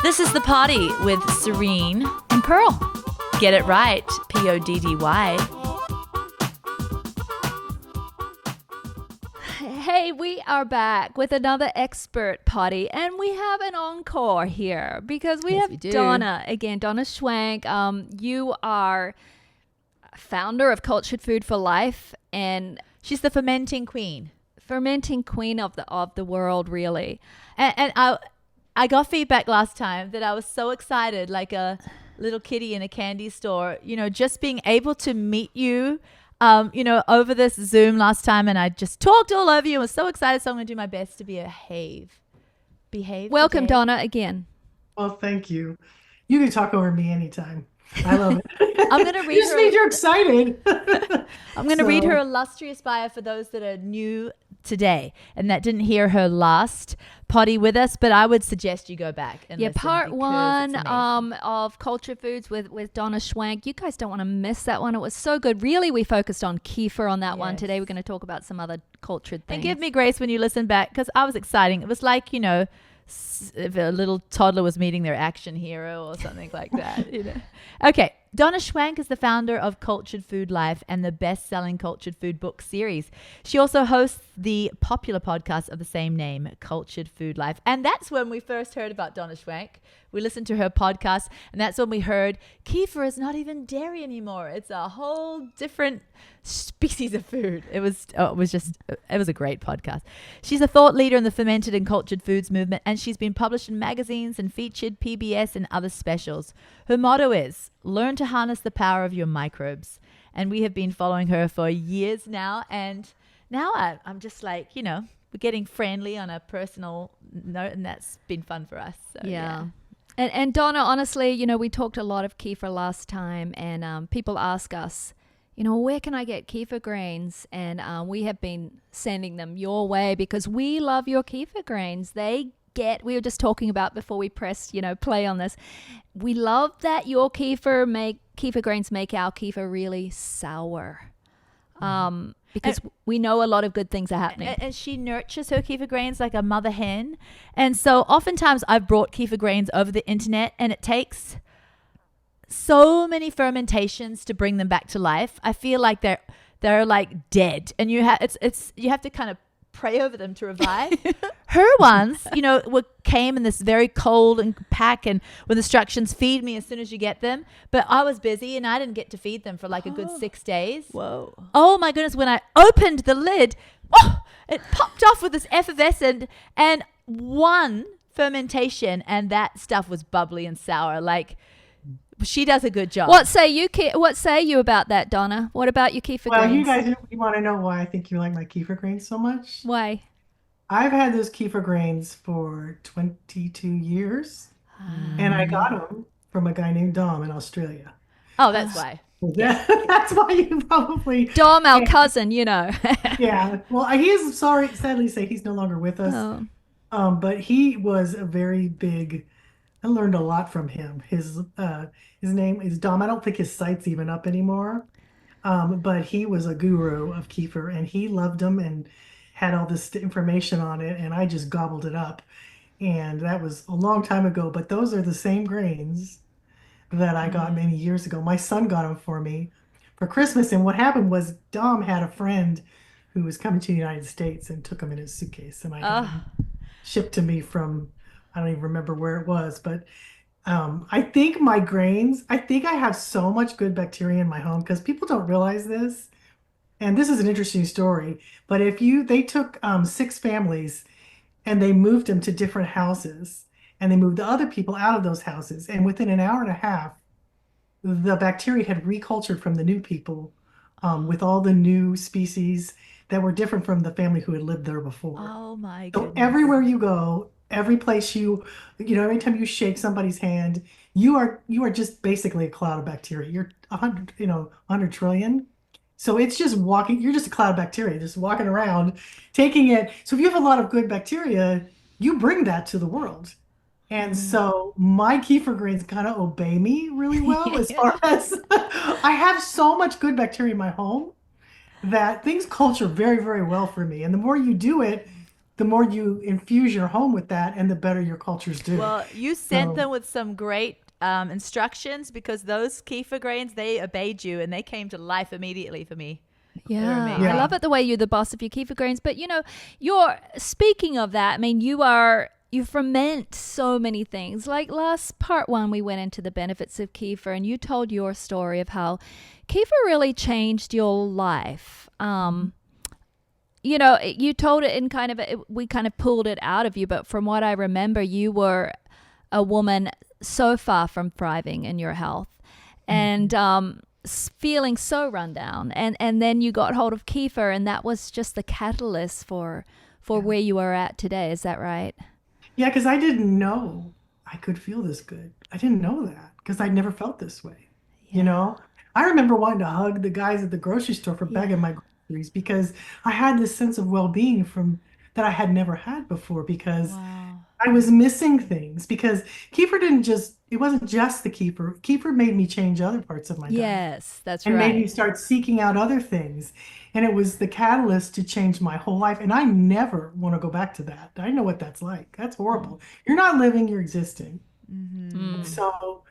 This is The Poddy with Serene and Pearl. Get it right, Poddy. Hey, we are back with another expert Poddy, and we have an encore here because we have Donna again. Donna Schwenk. You are founder of Cultured Food for Life, and she's the fermenting queen of the world, really. And I got feedback last time that I was so excited, like a little kitty in a candy store, just being able to meet you, over this Zoom last time, and I just talked all over you. I was so excited, so I'm going to do my best to behave. Welcome, today. Donna, again. Well, thank you. You can talk over me anytime. I love it. I'm going to read you just made you excited. I'm going to read her illustrious bio for those that are new today and that didn't hear her last Poddy with us, but I would suggest you go back and listen, part one of Culture Foods with Donna Schwenk. You guys don't want to miss that one. It was so good. Really, we focused on kefir on that one. Today we're going to talk about some other cultured things. And give me grace when you listen back, because I was exciting. It was like, if a little toddler was meeting their action hero or something like that. Okay. Donna Schwenk is the founder of Cultured Food Life and the best-selling Cultured Food book series. She also hosts the popular podcast of the same name, Cultured Food Life. And that's when we first heard about Donna Schwenk. We listened to her podcast, and that's when we heard kefir is not even dairy anymore. It's a whole different species of food. It was a great podcast. She's a thought leader in the fermented and cultured foods movement, and she's been published in magazines and featured PBS and other specials. Her motto is, learn to harness the power of your microbes. And we have been following her for years now. And now I'm just like, we're getting friendly on a personal note, and that's been fun for us. So, yeah. And Donna, honestly, we talked a lot of kefir last time, and people ask us, where can I get kefir grains? And we have been sending them your way because we love your kefir grains. We were just talking about before we pressed, play on this. We love that your kefir grains make our kefir really sour. Because we know a lot of good things are happening. And she nurtures her kefir grains like a mother hen. And so oftentimes I've brought kefir grains over the internet, and it takes so many fermentations to bring them back to life. I feel like they're like dead, and you have to kind of pray over them to revive. Her ones, came in this very cold and pack, and with instructions, feed me as soon as you get them. But I was busy, and I didn't get to feed them for like a good 6 days. Whoa! Oh my goodness! When I opened the lid, it popped off with this effervescent and one fermentation, and that stuff was bubbly and sour. Like, she does a good job. What say you about that, Donna? What about your kefir grains? Well, you guys, you want to know why I think you like my kefir grains so much? Why? I've had those kefir grains for 22 years, and I got them from a guy named Dom in Australia. Oh, that's why. That's why you probably... Dom, our cousin, Yeah. Well, he is sadly say he's no longer with us. Oh. But he was a very big... I learned a lot from him. His name is Dom. I don't think his site's even up anymore. But he was a guru of kefir, and he loved them and had all this information on it, and I just gobbled it up. And that was a long time ago, but those are the same grains that I got many years ago. My son got them for me for Christmas, and what happened was Dom had a friend who was coming to the United States and took them in his suitcase, and I got them shipped to me from, I don't even remember where it was, but I think I have so much good bacteria in my home, because people don't realize this. And this is an interesting story, but they took 6 families and they moved them to different houses, and they moved the other people out of those houses. And within an hour and a half, the bacteria had recultured from the new people with all the new species that were different from the family who had lived there before. Oh my goodness. So everywhere you go, every place every time you shake somebody's hand, you are just basically a cloud of bacteria. You're 100 trillion. So it's just you're just a cloud of bacteria, just walking around, taking it. So if you have a lot of good bacteria, you bring that to the world. And so my kefir grains kind of obey me really well as far as I have so much good bacteria in my home that things culture very, very well for me. And the more you do it, the more you infuse your home with that, and the better your cultures do. Well, you sent So them with some great instructions because those kefir grains, they obeyed you and they came to life immediately for me. They're Yeah, I amazing. love it the way you're the boss of your kefir grains. But you're speaking of that. I mean, you ferment so many things. Like last part one, we went into the benefits of kefir, and you told your story of how kefir really changed your life. You told it in we kind of pulled it out of you, but from what I remember, you were a woman so far from thriving in your health, and feeling so run down, and then you got hold of kefir, and that was just the catalyst for where you are at today. Is that right? yeah, because I didn't know I could feel this good. I didn't know that because I'd never felt this way. You Yeah. know, I remember wanting to hug the guys at the grocery store for bagging my groceries because I had this sense of well-being from that I had never had before because Wow. I was missing things because kefir didn't just, it wasn't just the kefir. Kefir made me change other parts of my diet Yes, that's and made me right. start seeking out other things. And it was the catalyst to change my whole life. And I never want to go back to that. I know what that's like. That's horrible. You're not living, you're existing. And Mm. so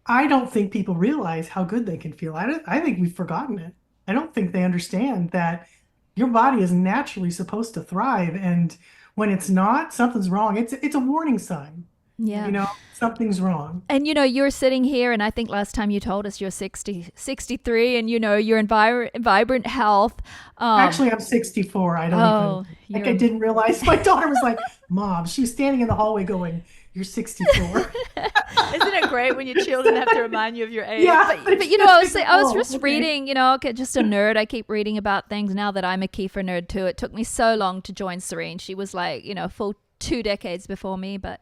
I don't think people realize how good they can feel. I think we've forgotten it. I don't think they understand that your body is naturally supposed to thrive. And when it's not, something's wrong. It's a warning sign. Yeah. Something's wrong. And you're sitting here, and I think last time you told us you're 63, and you're in vibrant health. Actually, I'm 64. I don't Oh, even, like, I you're didn't realize my daughter was like, Mom, she was standing in the hallway going, You're 64. Isn't it great when your children have to remind you of your age? Yeah. but I was just reading, okay, just a nerd. I keep reading about things now that I'm a kefir nerd too. It took me so long to join Serene. She was like, full 2 decades before me, but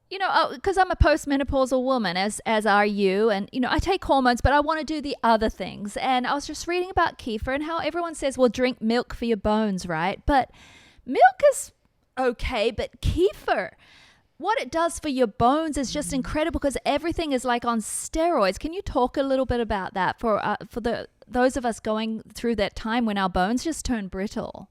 because I'm a postmenopausal woman, as are you, and I take hormones, but I want to do the other things. And I was just reading about kefir and how everyone says, well, drink milk for your bones, right? But milk is okay, but kefir, what it does for your bones is just incredible because everything is like on steroids. Can you talk a little bit about that for those of us going through that time when our bones just turn brittle?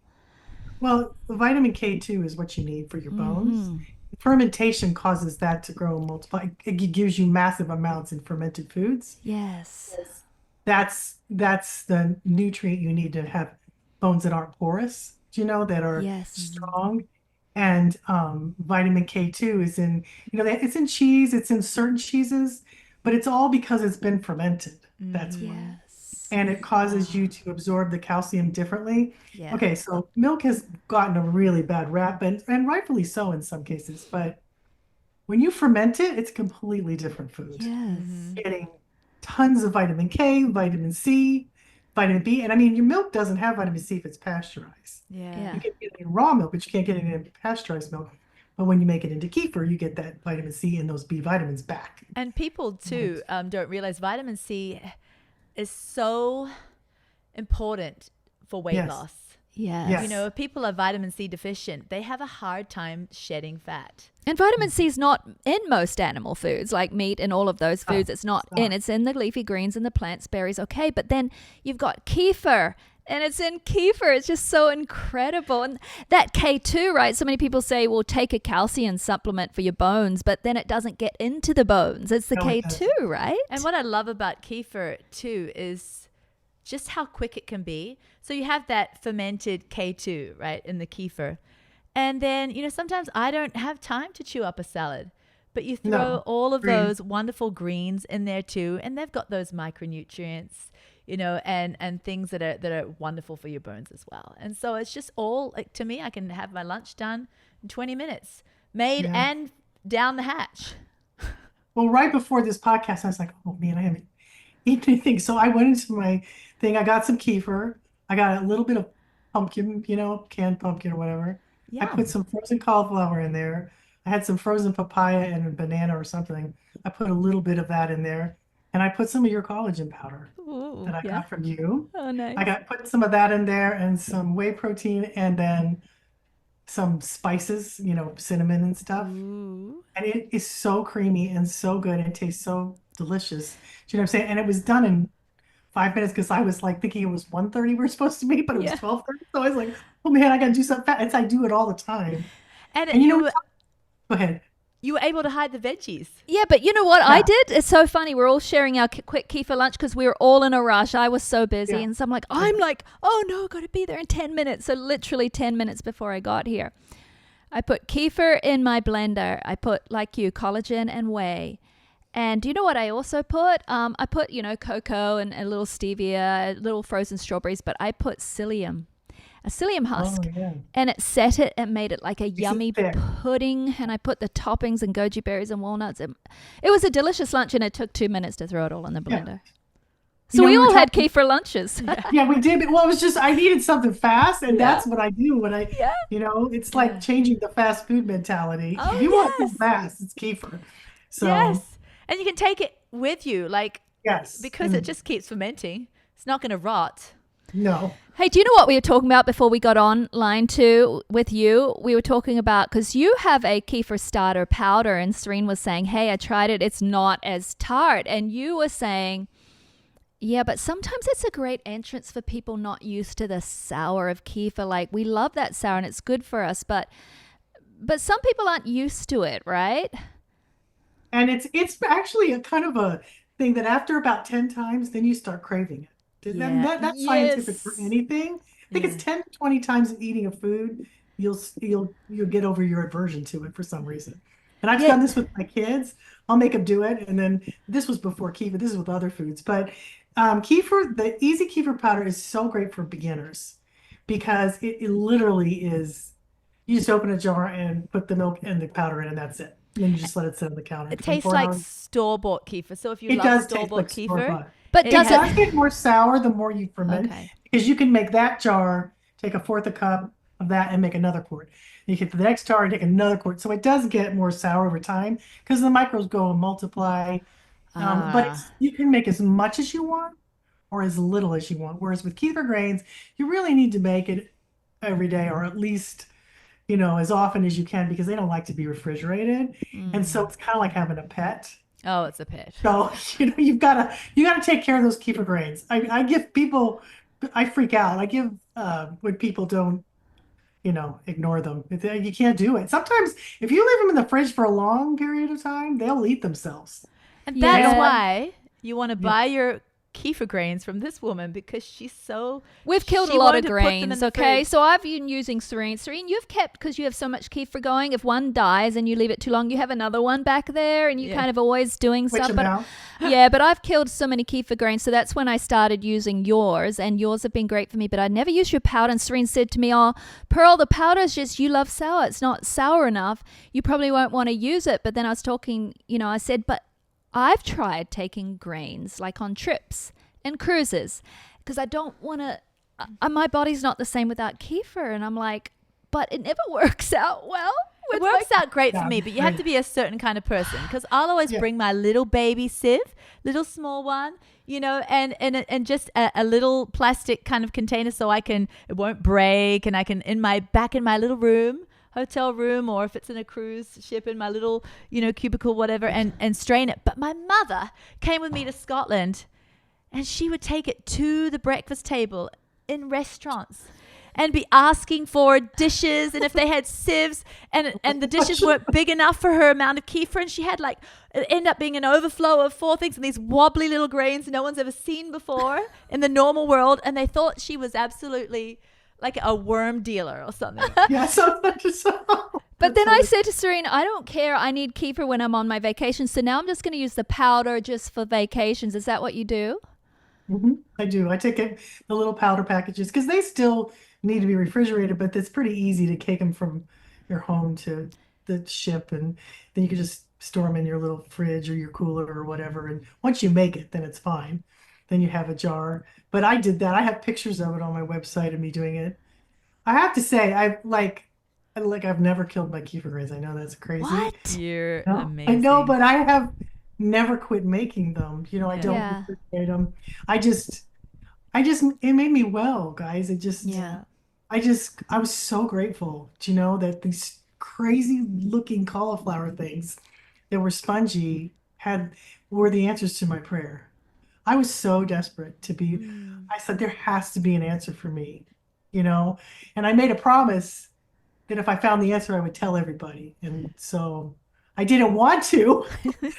Well, vitamin K2 is what you need for your bones. Fermentation causes that to grow and multiply. It gives you massive amounts in fermented foods. Yes. That's the nutrient you need to have bones that aren't porous, that are Yes. strong. And vitamin K2 is in, it's in cheese, it's in certain cheeses, but it's all because it's been fermented. That's why. Yes. And it causes you to absorb the calcium differently. Yeah. Okay, so milk has gotten a really bad rap, and rightfully so in some cases, but when you ferment it, it's a completely different food. Yes. Getting tons of vitamin K, vitamin C, vitamin B, and I mean, your milk doesn't have vitamin C if it's pasteurized. Yeah. You can get it in raw milk, but you can't get it in pasteurized milk. But when you make it into kefir, you get that vitamin C and those B vitamins back. And people too don't realize vitamin C is so important for weight Yes. loss. Yes. Yes. If people are vitamin C deficient, they have a hard time shedding fat. And vitamin C is not in most animal foods like meat and all of those foods. It's not in. It's in the leafy greens and the plants, berries. Okay, but then you've got kefir, and it's in kefir. It's just so incredible. And that K2, right? So many people say, well, take a calcium supplement for your bones, but then it doesn't get into the bones. It's the No, it K2, right? And what I love about kefir too is just how quick it can be. So you have that fermented K2, right, in the kefir. And then, sometimes I don't have time to chew up a salad, but you throw No, all of green. those wonderful greens in there too. And they've got those micronutrients, and things that are wonderful for your bones as well. And so it's just all, like, to me, I can have my lunch done in 20 minutes, made Yeah. and down the hatch. Well, right before this podcast, I was like, oh man, I haven't eaten anything. So I went into my thing. I got some kefir. I got a little bit of pumpkin, canned pumpkin or whatever. I Yum. put some frozen cauliflower in there. I had some frozen papaya and a banana or something. I put a little bit of that in there. And I put some of your collagen powder Ooh, that I yeah. got from you. Oh, nice. I put some of that in there and some whey protein and then some spices, cinnamon and stuff. Ooh. And it is so creamy and so good. It tastes so delicious. Do you know what I'm saying? And it was done in 5 minutes because I was like thinking it was 1:30 we were supposed to meet, but it was Yeah. 12:30. So I was like, oh man, I gotta do something fast. I do it all the time. And And you know what? Go ahead. you were able to hide the veggies. Yeah, but you know what I Yeah. did? It's so funny. We're all sharing our quick kefir lunch because we were all in a rush. I was so busy. Yeah. And so I'm like, oh no, got to be there in 10 minutes. So literally 10 minutes before I got here, I put kefir in my blender. I put, like you, collagen and whey. And do you know what I also put? I put, cocoa and a little stevia, a little frozen strawberries, but I put psyllium. A psyllium husk, Oh yeah. and it set it and made it like a Makes it yummy thick. pudding. And I put the toppings and goji berries and walnuts. It was a delicious lunch, and it took 2 minutes to throw it all in the Yeah. blender. You So know, we we were all had talking. kefir lunches. Yeah, we did. Well, it was just I needed something fast, and Yeah. that's what I do when I, Yeah. it's like changing the fast food mentality. Oh, If you want yes. food fast, it's kefir. So Yes. And you can take it with you, like, yes, because it just keeps fermenting. It's not going to rot. no. Hey, do you know what we were talking about before we got online too with you? We were talking about, because you have a kefir starter powder, and Serene was saying, hey, I tried it. It's not as tart. And you were saying, yeah, but sometimes it's a great entrance for people not used to the sour of kefir. Like, we love that sour and it's good for us, but some people aren't used to it, right? And it's actually a kind of a thing that after about 10 times, then you start craving it. And Yeah. that's scientific for Yes. anything. I think Yeah. it's 10 to 20 times of eating a food, you'll get over your aversion to it for some reason. And I've Yeah. done this with my kids. I'll make them do it. And then this was before kefir. This is with other foods. But kefir, the easy kefir powder is so great for beginners because it literally is, you just open a jar and put the milk and the powder in, and that's it. And then you just let it sit on the counter It for tastes 24 like hours. store-bought kefir. So if you It love does taste store-bought like kefir, store-bought. But it does It has- does get more sour the more you ferment, Okay. because you can make that jar, take a fourth a cup of that and make another quart. You get the next jar and take another quart. So it does get more sour over time because the microbes go and multiply. But you can make as much as you want or as little as you want. Whereas with kefir grains, you really need to make it every day or at least, as often as you can because they don't like to be refrigerated. And so it's kind of like having a pet. Oh, it's a pet. So, you gotta take care of those kefir grains. I give people, I freak out. I give when people don't, ignore them. You can't do it. Sometimes if you leave them in the fridge for a long period of time, they'll eat themselves. And Yeah. that's Yeah. why you want to buy your kefir grains from this woman because she's so... We've killed she a lot wanted of to put them in grains, the okay? fridge. So I've been using Serene. Serene, you've kept, because you have so much kefir going, if one dies and you leave it too long, you have another one back there and you Yeah. kind of always doing Which stuff. But amount? yeah, but I've killed so many kefir grains. So that's when I started using yours, and yours have been great for me. But I never used your powder. And Serene said to me, oh, Pearl, the powder's just, you love sour. It's not sour enough. You probably won't want to use it. But then I was talking, I said, but I've tried taking grains like on trips and cruises because I don't want to, my body's not the same without kefir. And I'm like, but it never works out well. It with works out great Yeah, for me, but you have right. to be a certain kind of person because I'll always Yeah. bring my little baby sieve, little small one, and just a little plastic kind of container so it won't break, and I can in my little room, hotel room, or if it's in a cruise ship in my little, cubicle, whatever, and strain it. But my mother came with me to Scotland, and she would take it to the breakfast table in restaurants and be asking for dishes and if they had sieves and the dishes weren't big enough for her amount of kefir, and she had it ended up being an overflow of 4 things and these wobbly little grains no one's ever seen before in the normal world, and they thought she was absolutely like a worm dealer or something. Yeah, so But then I said to Serene, I don't care. I need kefir when I'm on my vacation. So now I'm just going to use the powder just for vacations. Is that what you do? I do. I take the little powder packages because they still need to be refrigerated, but it's pretty easy to take them from your home to the ship, and then you can just store them in your little fridge or your cooler or whatever. And once you make it, then it's fine. Then you have a jar. But I did that. I have pictures of it on my website of me doing it. I have to say, I've never killed my kefir grains. I know that's crazy. What? You're No, amazing. I know, but I have never quit making them. I don't Yeah. refrigerate them. I just, it made me well, guys. I was so grateful, that these crazy looking cauliflower things that were spongy were the answers to my prayer. I was so desperate to be, I said, there has to be an answer for me. you know, and I made a promise that if I found the answer, I would tell everybody. And so I didn't want to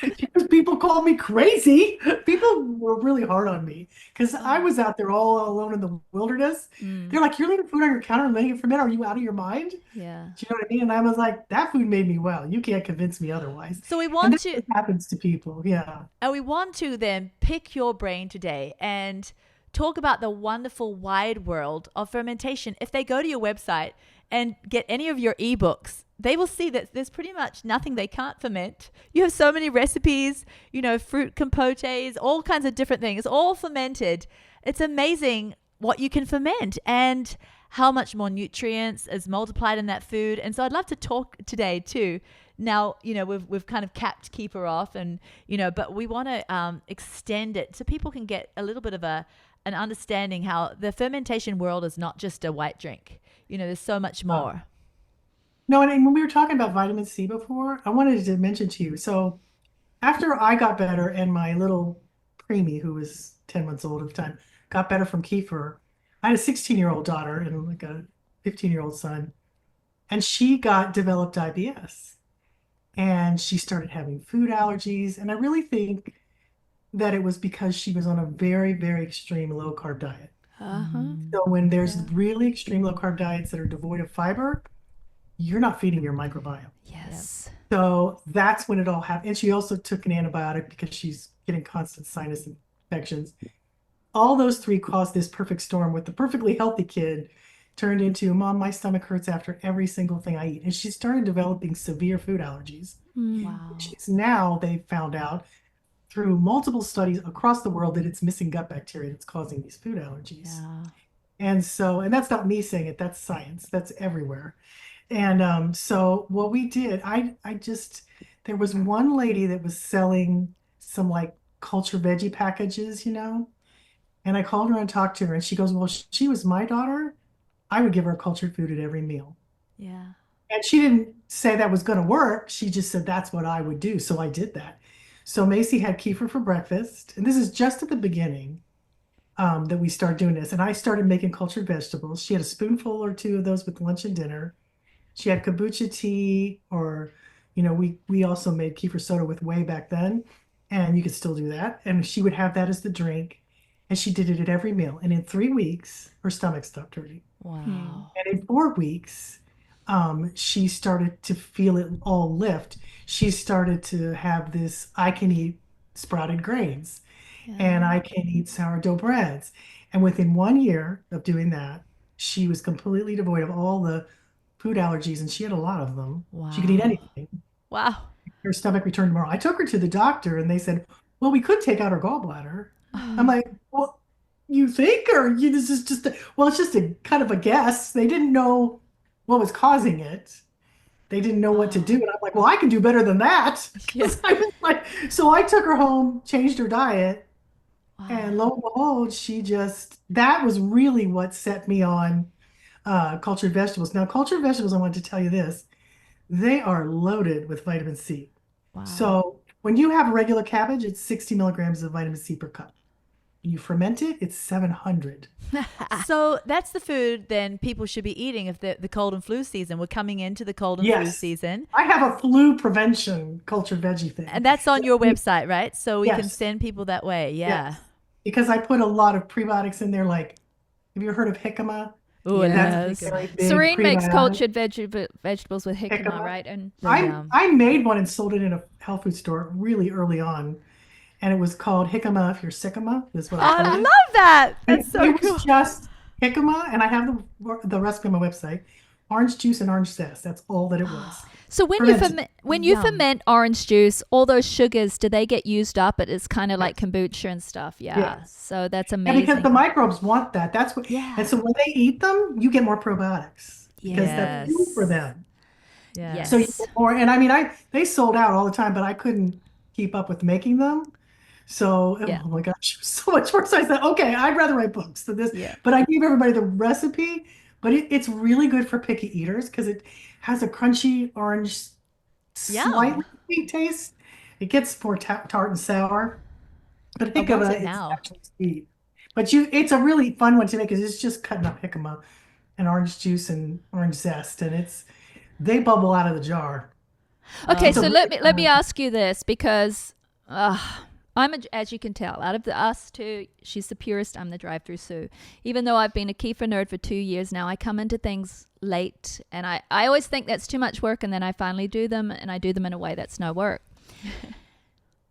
because people called me crazy. People were really hard on me because I was out there all alone in the wilderness. They're like, "You're leaving food on your counter and letting it ferment. Are you out of your mind?" Do Yeah. you know what I mean? And I was like, "That food made me well. You can't convince me otherwise." So we And want that's to, what happens to people. Yeah. and we want to then pick your brain today and talk about the wonderful wide world of fermentation. If they go to your website and get any of your ebooks, they will see that there's pretty much nothing they can't ferment. You have so many recipes, you know, fruit compotes, all kinds of different things, all fermented. It's amazing what you can ferment and how much more nutrients is multiplied in that food. And so I'd love to talk today too. Now, you know, we've kind of capped Kefir off, and, you know, but we want to extend it so people can get a little bit of an understanding how the fermentation world is not just a white drink. You know, there's so much more. No, and when we were talking about vitamin C before, I wanted to mention to you. So after I got better and my little preemie, who was 10 months old at the time, got better from kefir, I had a 16-year-old daughter and like a 15-year-old son, and she got developed IBS and she started having food allergies. And I really think that it was because she was on a very, very extreme low carb diet. So when there's really extreme low carb diets that are devoid of fiber, you're not feeding your microbiome. Yes. So that's when it all happened. And she also took an antibiotic because she's getting constant sinus infections. All those three caused this perfect storm with the perfectly healthy kid turned into, "Mom, my stomach hurts after every single thing I eat." And she started developing severe food allergies. Wow. She's now, they found out through multiple studies across the world that it's missing gut bacteria that's causing these food allergies. Yeah. And so, and that's not me saying it, that's science, that's everywhere. And so what we did, I just, there was one lady that was selling some like culture veggie packages, you know, and I called her and talked to her, and she goes, "Well, she was my daughter. I would give her cultured food at every meal." Yeah. And she didn't say that was going to work. She just said that's what I would do. So I did that. So Macy had kefir for breakfast, and this is just at the beginning that we started doing this. And I started making cultured vegetables. She had a spoonful or two of those with lunch and dinner. She had kombucha tea, or, you know, we also made kefir soda with whey back then, and you could still do that. And she would have that as the drink, and she did it at every meal. And in 3 weeks, her stomach stopped hurting. Wow. And in 4 weeks, she started to feel it all lift. She started to have this, I can eat sprouted grains and I can eat sourdough breads. And within 1 year of doing that, she was completely devoid of all the food allergies, and she had a lot of them. She could eat Wow. anything. Wow. Her stomach returned tomorrow. I took her to the doctor and they said, "Well, we could take out her gallbladder." I'm like, "Well, you think, or you, this is just well, it's just a kind of a guess." They didn't know what was causing it. They didn't know what to do. And I'm like, "Well, I can do better than that." Yeah. I was like, so I took her home, changed her diet, Wow. and lo and behold, she just, that was really what set me on cultured vegetables. Now, cultured vegetables, I want to tell you this, they are loaded with vitamin C. Wow. So when you have regular cabbage, it's 60 milligrams of vitamin C per cup. When you ferment it, it's 700. So that's the food then people should be eating if the cold and flu season. We're coming into the cold and flu Yes. season. I have a flu prevention cultured veggie thing. And that's on your website, right? So we can Yes. send people that way. Yeah. Yes. Because I put a lot of prebiotics in there. Like, have you heard of jicama? Oh, That's yes. a very big Serene makes prebiotic. cultured vegetables with jicama, Jicama. right? And I made one and sold it in a health food store really early on. And it was called Jicama If You're Sickama, is what I I called it. love that. And That's so it cool. was just jicama, and I have the recipe on my website. Orange juice and orange zest. That's all that it was. so Fermented. when you Yum. ferment orange juice, all those sugars, do they get used up? It's kind of like kombucha and stuff. Yeah. Yes. So that's And amazing. because the microbes want that. That's what. Yeah. And so when they eat them, you get more probiotics because that's food for Yes. them. Yeah. Yes. So you get more. And I mean, they sold out all the time, but I couldn't keep up with making them. So, Yeah. oh my gosh, it was so much work. So I said, okay, I'd rather write books than this. Yeah. But I gave everybody the recipe. But it's really good for picky eaters because it has a crunchy orange, Yum. slightly sweet taste. It gets more tart and sour. But I want jicama it is now. actually sweet. But it's a really fun one to make because it's just cutting up jicama and orange juice and orange zest, and they bubble out of the jar. Okay, It's a so really let me ask you this because as you can tell, out of us two, she's the purist. I'm the drive-through Sue. Even though I've been a kefir nerd for 2 years now, I come into things late, and I always think that's too much work, and then I finally do them, and I do them in a way that's no work.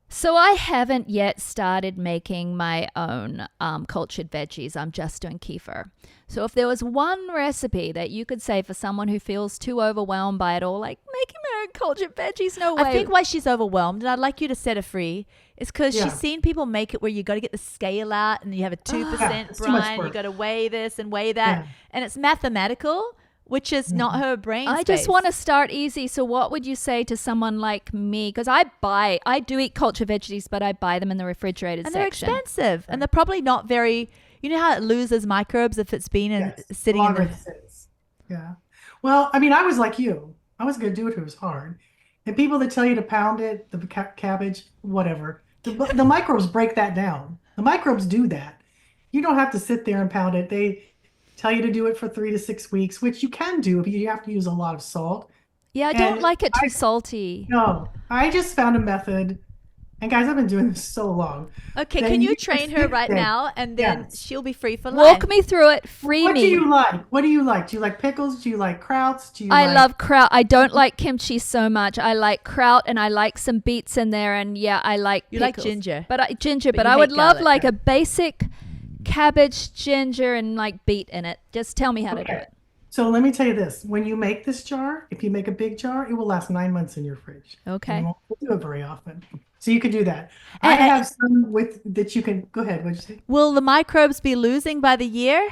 So I haven't yet started making my own cultured veggies. I'm just doing kefir. So if there was one recipe that you could say for someone who feels too overwhelmed by it all, like making my own cultured veggies, no way. I think why she's overwhelmed, and I'd like you to set her free, is because Yeah. she's seen people make it where you got to get the scale out and you have a 2% it's too much brine, you work. got to weigh this and weigh that, Yeah. and it's mathematical, which is not her brain I space. just want to start easy. So what would you say to someone like me? Because I do eat cultured veggies, but I buy them in the refrigerated and section. they're expensive, and they're probably not very. You know how it loses microbes if it's been Yes. sitting in Longer the. it sits. Yeah. Well, I mean, I was like you. I was going to do it if it was hard. And people that tell you to pound it, the cabbage, whatever, the microbes break that down. The microbes do that. You don't have to sit there and pound it. They tell you to do it for 3 to 6 weeks, which you can do if you have to use a lot of salt. Yeah, I don't And like it too salty. no, I just found a method. And guys, I've been doing this so long. Okay, that can you just train her sit right there. now, and then Yes. she'll be free for life? Walk me through it. Free What do me. you like? What do you like? Do you like pickles? Do you like krauts? Do you I like love kraut. I don't like kimchi so much. I like kraut and I like some beets in there, and yeah, I like You like pickles. ginger. But But but you I would hate love garlic. like a basic cabbage, ginger, and like beet in it. Just tell me how to do Okay. it. So let me tell you this. When you make this jar, if you make a big jar, it will last 9 months in your fridge. Okay. You won't do it very often. So you can do that. And- I have some with that you can go ahead. What'd you say? Will the microbes be losing by the year?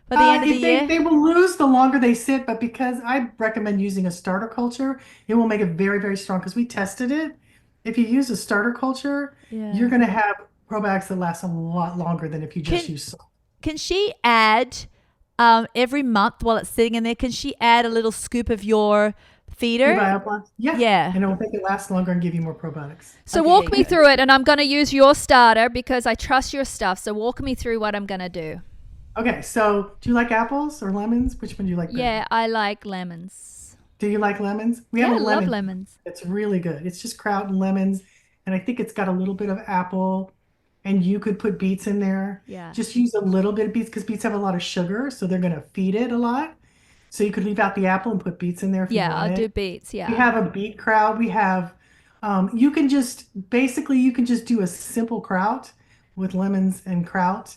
By the end of the If year? they will lose the longer they sit, but because I recommend using a starter culture, it will make it very, very strong because we tested it. If you use a starter culture, Yeah. you're going to have probiotics that last a lot longer than if you just Can- use salt. Can she add every month while it's sitting in there? Can she add a little scoop of your feeder? Prebiotics? Yeah. Yeah. And it will make it last longer and give you more probiotics. So Okay, walk me good. through it, and I'm going to use your starter because I trust your stuff. So walk me through what I'm going to do. Okay, so do you like apples or lemons? Which one do you like better? Yeah, I like lemons. Do you like lemons? We Yeah, have I a love lemon. lemons. It's really good. It's just kraut and lemons, and I think it's got a little bit of apple, and you could put beets in there. Yeah. Just use a little bit of beets because beets have a lot of sugar, so they're going to feed it a lot. So you could leave out the apple and put beets in there if you Yeah, want I'll do it. beets. We Yeah. have a beet kraut. We have, you can just do a simple kraut with lemons and kraut,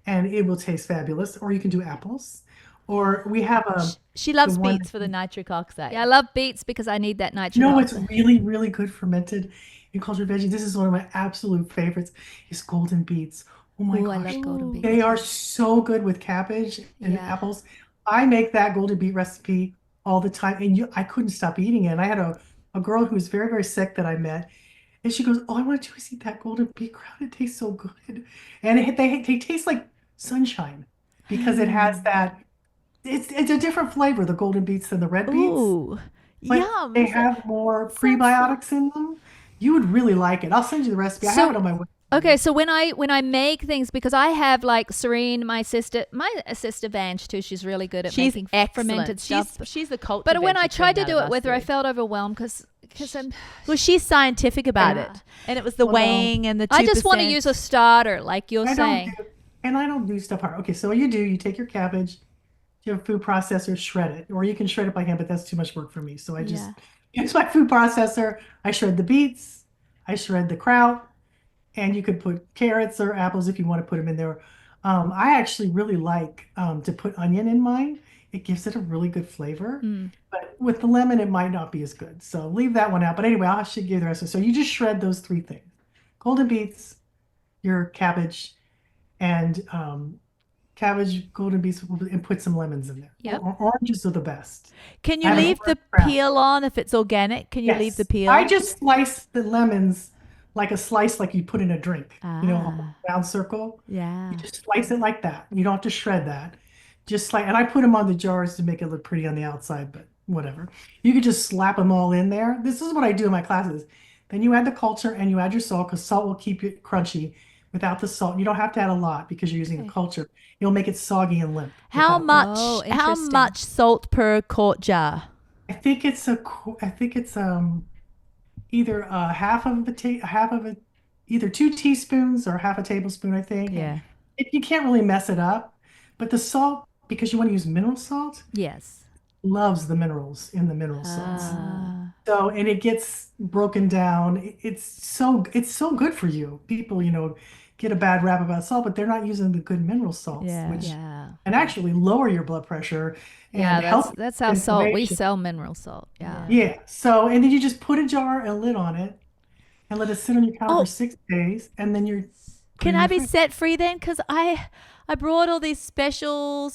and it will taste fabulous. Or you can do apples. Or we have She loves the one- beets for the nitric oxide. Yeah, I love beets because I need that nitrogen. you know what's really, really good fermented in cultured veggies? This is one of my absolute favorites, is golden beets. Oh my Ooh, I gosh. love golden beets. They are so good with cabbage and Yeah. apples. I make that golden beet recipe all the time, and I couldn't stop eating it. And I had a girl who was very, very sick that I met, and she goes, "All I want to do is eat that golden beet kraut. It tastes so good." And they taste like sunshine because it has that, it's a different flavor, the golden beets than the red beets. Ooh, But yum. they have more Sounds prebiotics in them. You would really like it. I'll send you the recipe. I So- have it on my website. Okay, so when I make things, because I have like Serene, my sister Vange too, she's really good at She's making excellent. fermented stuff. She's the culture. But when I veggie tried to queen do out it of with us her, I three. felt overwhelmed because I'm. Well, she's scientific about Yeah. it, and it was the Well, weighing and the 2%. I just want to use a starter, like you're I saying. don't do stuff hard. Okay, so what you take your cabbage, you have a food processor, shred it, or you can shred it by hand, but that's too much work for me. So I just use my food processor. I shred the beets, I shred the kraut, and you could put carrots or apples if you want to put them in there. I actually really like to put onion in mine. It gives it a really good flavor. But with the lemon, it might not be as good. So leave that one out. But anyway, I should give you the rest of it. So you just shred those three things: golden beets, your cabbage, and golden beets, and put some lemons in there. Yep. Oranges are the best. Can you I have leave the orange kraut. peel on if it's organic? Can you leave the Yes. peel? I just slice the lemons like a slice like you put in a drink, a round circle. Yeah. You just slice it like that. You don't have to shred that. Just like, and I put them on the jars to make it look pretty on the outside, but whatever. You could just slap them all in there. This is what I do in my classes. Then you add the culture and you add your salt because salt will keep it crunchy. without the salt. You don't have to add a lot because you're using a Okay. culture. You'll make it soggy and limp How without that. much? Oh, How interesting. much salt per quart jar? I think it's either half of a either 2 teaspoons or half a tablespoon, I think. Okay. Yeah. You can't really mess it up, but the salt, because you want to use mineral salt, Yes. loves the minerals in the mineral salts. Ah. So, and it gets broken down. It's so good for you. People, get a bad rap about salt, but they're not using the good mineral salts, Yeah. which Yeah. can actually lower your blood pressure and Yeah, help that's our salt. We inflammation. sell mineral salt. Yeah. Yeah. Yeah. So, and then you just put a jar and a lid on it and let it sit on your counter for Oh, 6 days, and then you're put it can in I the be fridge. set free then? Because I brought all these special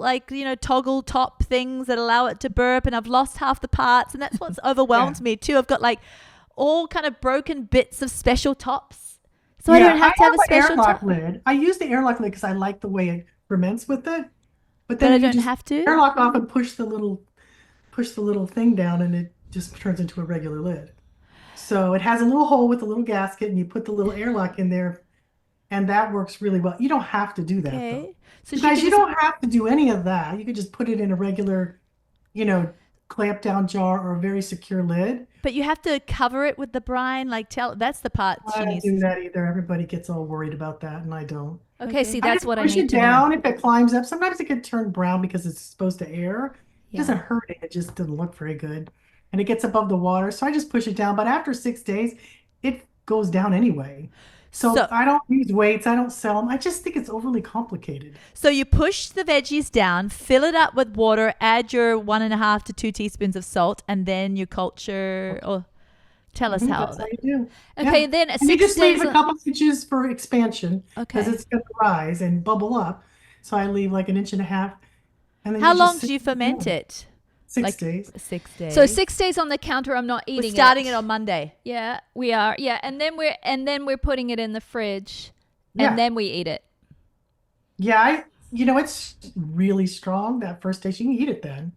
like toggle top things that allow it to burp, and I've lost half the parts, and that's what's Yeah. overwhelmed me too. I've got like all kind of broken bits of special tops, so I Yeah, don't I have to have have a an special airlock top, lid. I use the airlock lid because I like the way it ferments with it. But but I then you don't just have to. airlock off and push the little thing down, and it just turns into a regular lid. So it has a little hole with a little gasket, and you put the little airlock in there, and that works really well. You don't have to do that though. Okay, so You she guys, can you just, don't have to do any of that. You could just put it in a regular, you know, clamp down jar or a very secure lid. but you have to cover it with the brine. Like tell that's the part I she don't needs. do that either. Everybody gets all worried about that, and I don't. Okay, see, Okay, I that's just what I push need it to know. down if it climbs up. Sometimes it can turn brown because it's exposed to air. It Yeah. doesn't hurt it. It just doesn't look very good. And it gets above the water. So I just push it down. But after 6 days, it goes down anyway. So so I don't use weights. I don't sell them. I just think it's overly complicated. So you push the veggies down, fill it up with water, add your 1.5 to 2 teaspoons of salt, and then you culture. Or tell us how That's how that. you do. Okay, Yeah. then at And you six just leave days. a couple inches for expansion because Okay. it's going to rise and bubble up. So I leave like an inch and a half. And then How you just long sit do you ferment it it? six Like days. 6 days. So 6 days on the counter. I'm not We're eating starting it. it on Monday. Yeah, we are. Yeah, and then we're putting it in the fridge, and Yeah. then we eat it. Yeah, it's really strong that first taste. You can eat it then.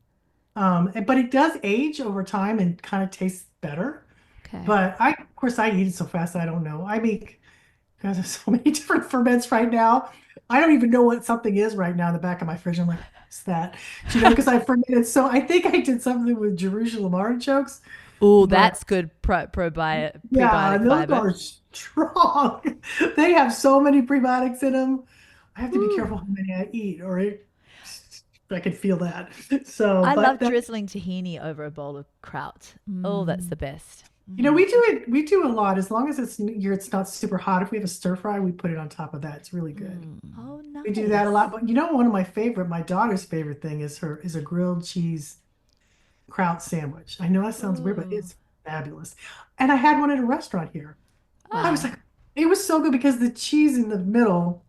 But it does age over time and kind of tastes better. Okay. But of course, I eat it so fast, I don't know. I make, because there's so many different ferments right now. I don't even know what something is right now in the back of my fridge. I'm like, what's that? Because I fermented. So I think I did something with Jerusalem artichokes, Oh, but that's good yeah, prebiotic those fiber. are strong. They have so many prebiotics in them. I have to be Ooh. careful how many I eat, or I could feel that. So, I but love that, drizzling tahini over a bowl of kraut. Oh, that's the best. we do it. We do a lot as long as it's not super hot. If we have a stir fry, we put it on top of that. It's really good. Oh, We do that a nice. lot. But one of my daughter's favorite thing is a grilled cheese kraut sandwich. I know that sounds weird, but Ooh. it's fabulous. And I had one at a restaurant here. I was Wow. like, it was so good because the cheese in the middle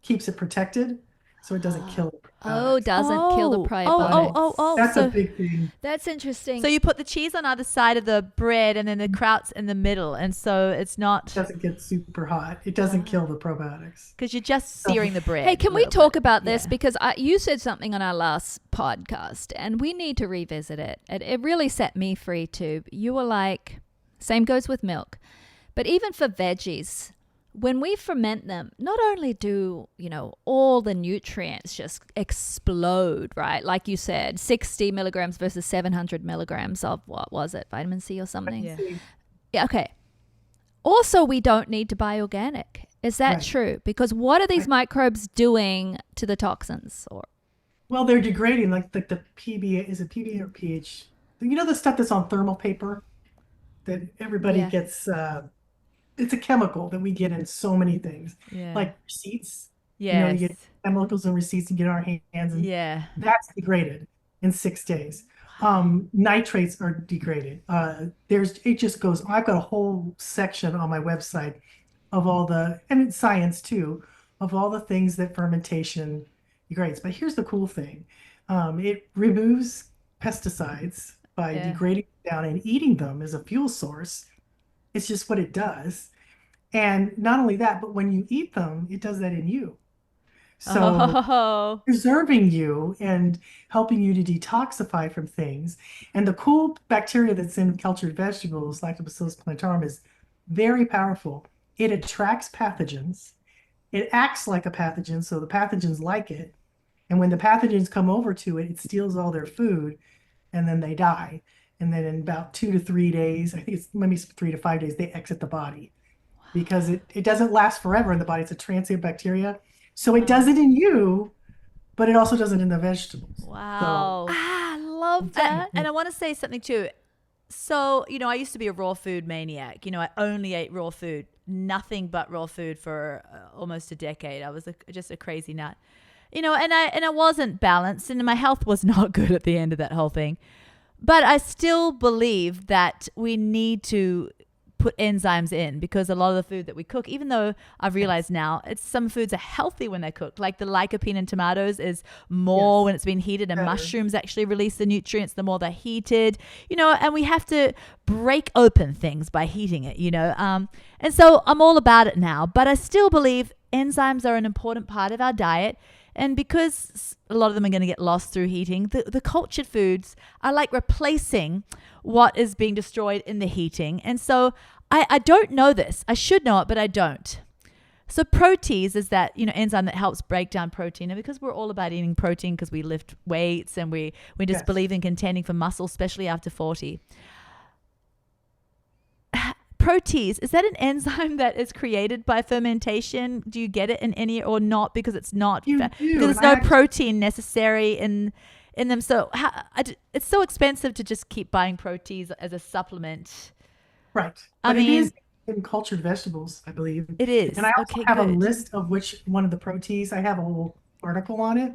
keeps it protected, so it doesn't kill the Oh, probiotics. doesn't kill the probiotics. That's a So big thing. That's interesting. so you put the cheese on either side of the bread, and then the kraut's in the middle, and so it's It not doesn't get super hot. It doesn't kill the probiotics. because you're just So, searing the bread. Hey, a can we little talk bit. about this? Yeah. Because you said something on our last podcast, and we need to revisit it. It really set me free too. You were like, same goes with milk, but even for veggies, when we ferment them, not only do, all the nutrients just explode, right? Like you said, 60 milligrams versus 700 milligrams of, what was it, vitamin C or something? Yeah. Yeah, okay. Also, we don't need to buy organic. Is that Right. true? Because what are these microbes doing to the toxins? Or Well, they're degrading like the PBA. Is it PBA or pH? The stuff that's on thermal paper that everybody Yeah. gets. It's a chemical that we get in so many things, Yeah. like receipts. Yes. You get chemicals and receipts and get in our hands, and Yeah. that's degraded in 6 days. Nitrates are degraded. It just goes. I've got a whole section on my website of and it's science too, of all the things that fermentation degrades. But here's the cool thing. It removes pesticides by Yeah. degrading them down and eating them as a fuel source. It's just what it does. And not only that, but when you eat them, it does that in you. So Oh. preserving you and helping you to detoxify from things. And the cool bacteria that's in cultured vegetables, Lactobacillus plantarum, is very powerful. it attracts pathogens. It acts like a pathogen, so the pathogens like it. And when the pathogens come over to it, it steals all their food, and then they die. And then in about 2 to 3 days, I think it's maybe 3 to 5 days, they exit the body because it doesn't last forever in the body. It's a transient bacteria. So it does it in you, but it also does it in the vegetables. Wow. I love that. And I want to say something too. So, I used to be a raw food maniac. I only ate raw food, nothing but raw food for almost a decade. I was just a crazy nut. And I wasn't balanced, and my health was not good at the end of that whole thing. But I still believe that we need to put enzymes in, because a lot of the food that we cook, even though I've realized now some foods are healthy when they're cooked, like the lycopene in tomatoes is more when it's been heated, and mushrooms actually release the nutrients the more they're heated, and we have to break open things by heating it, and so I'm all about it now. But I still believe enzymes are an important part of our diet. And because a lot of them are going to get lost through heating, the cultured foods are like replacing what is being destroyed in the heating. And so I don't know this. I should know it, but I don't. So protease is that, enzyme that helps break down protein. And because we're all about eating protein because we lift weights and we just believe in contending for muscle, especially after 40. Protease, is that an enzyme that is created by fermentation? Do you get it in any or not? Because it's not, because there's no protein necessary in them. So it's so expensive to just keep buying protease as a supplement. Right. But it is in cultured vegetables, I believe. It is. And I also have a list of which one of the protease. I have a whole article on it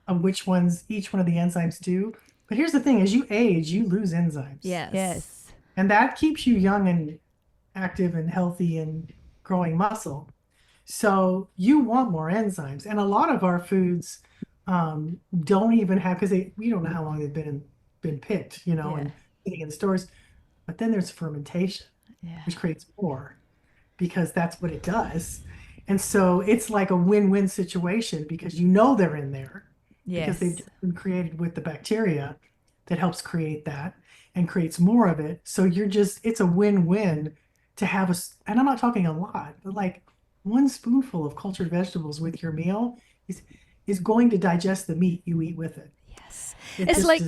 of which ones each one of the enzymes do. But here's the thing: as you age, you lose enzymes. Yes. And that keeps you young and active and healthy and growing muscle. So you want more enzymes. And a lot of our foods don't even have, because we don't know how long they've been picked, and sitting in the stores. But then there's fermentation, which creates more, because that's what it does. And so it's like a win-win situation, because they're in there, because they've been created with the bacteria that helps create that and creates more of it. So it's a win-win to have and I'm not talking a lot, but like one spoonful of cultured vegetables with your meal is going to digest the meat you eat with it. Yes. It's like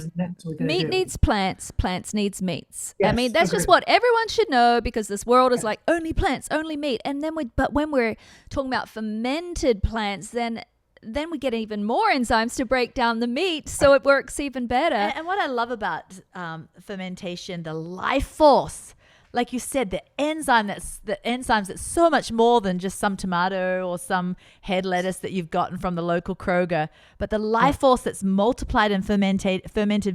meat needs plants, plants needs meats. Yes, I mean, that's just what everyone should know, because this world is like only plants, only meat. And then but when we're talking about fermented plants, then we get even more enzymes to break down the meat, so it works even better. And what I love about fermentation, the life force, like you said, the enzymes that's so much more than just some tomato or some head lettuce that you've gotten from the local Kroger, but the life force that's multiplied in fermented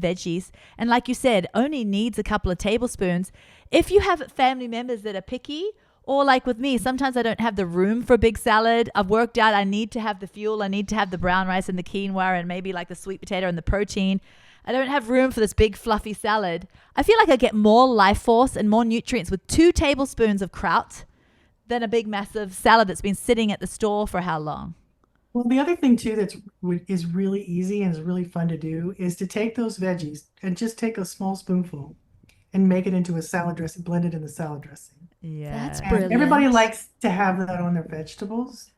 veggies. And like you said, only needs a couple of tablespoons. If you have family members that are picky, or like with me, sometimes I don't have the room for a big salad. I've worked out I need to have the fuel. I need to have the brown rice and the quinoa and maybe like the sweet potato and the protein. I don't have room for this big fluffy salad. I feel like I get more life force and more nutrients with 2 tablespoons of kraut than a big massive salad that's been sitting at the store for how long? Well, the other thing too is really easy and is really fun to do is to take those veggies and just take a small spoonful and make it into a salad dressing, blend it in the salad dressing. Yeah, that's brilliant. Everybody likes to have that on their vegetables.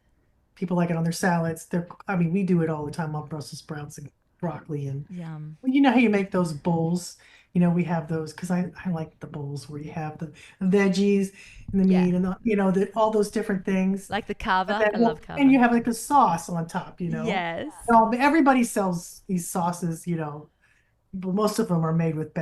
People like it on their salads. We do it all the time on Brussels sprouts and broccoli and yum. Well, you know how you make those bowls. We have those because I like the bowls where you have the veggies and the meat and all those different things. Like the kava. I love kava. And you have like a sauce on top. Yes. Everybody sells these sauces. But most of them are made with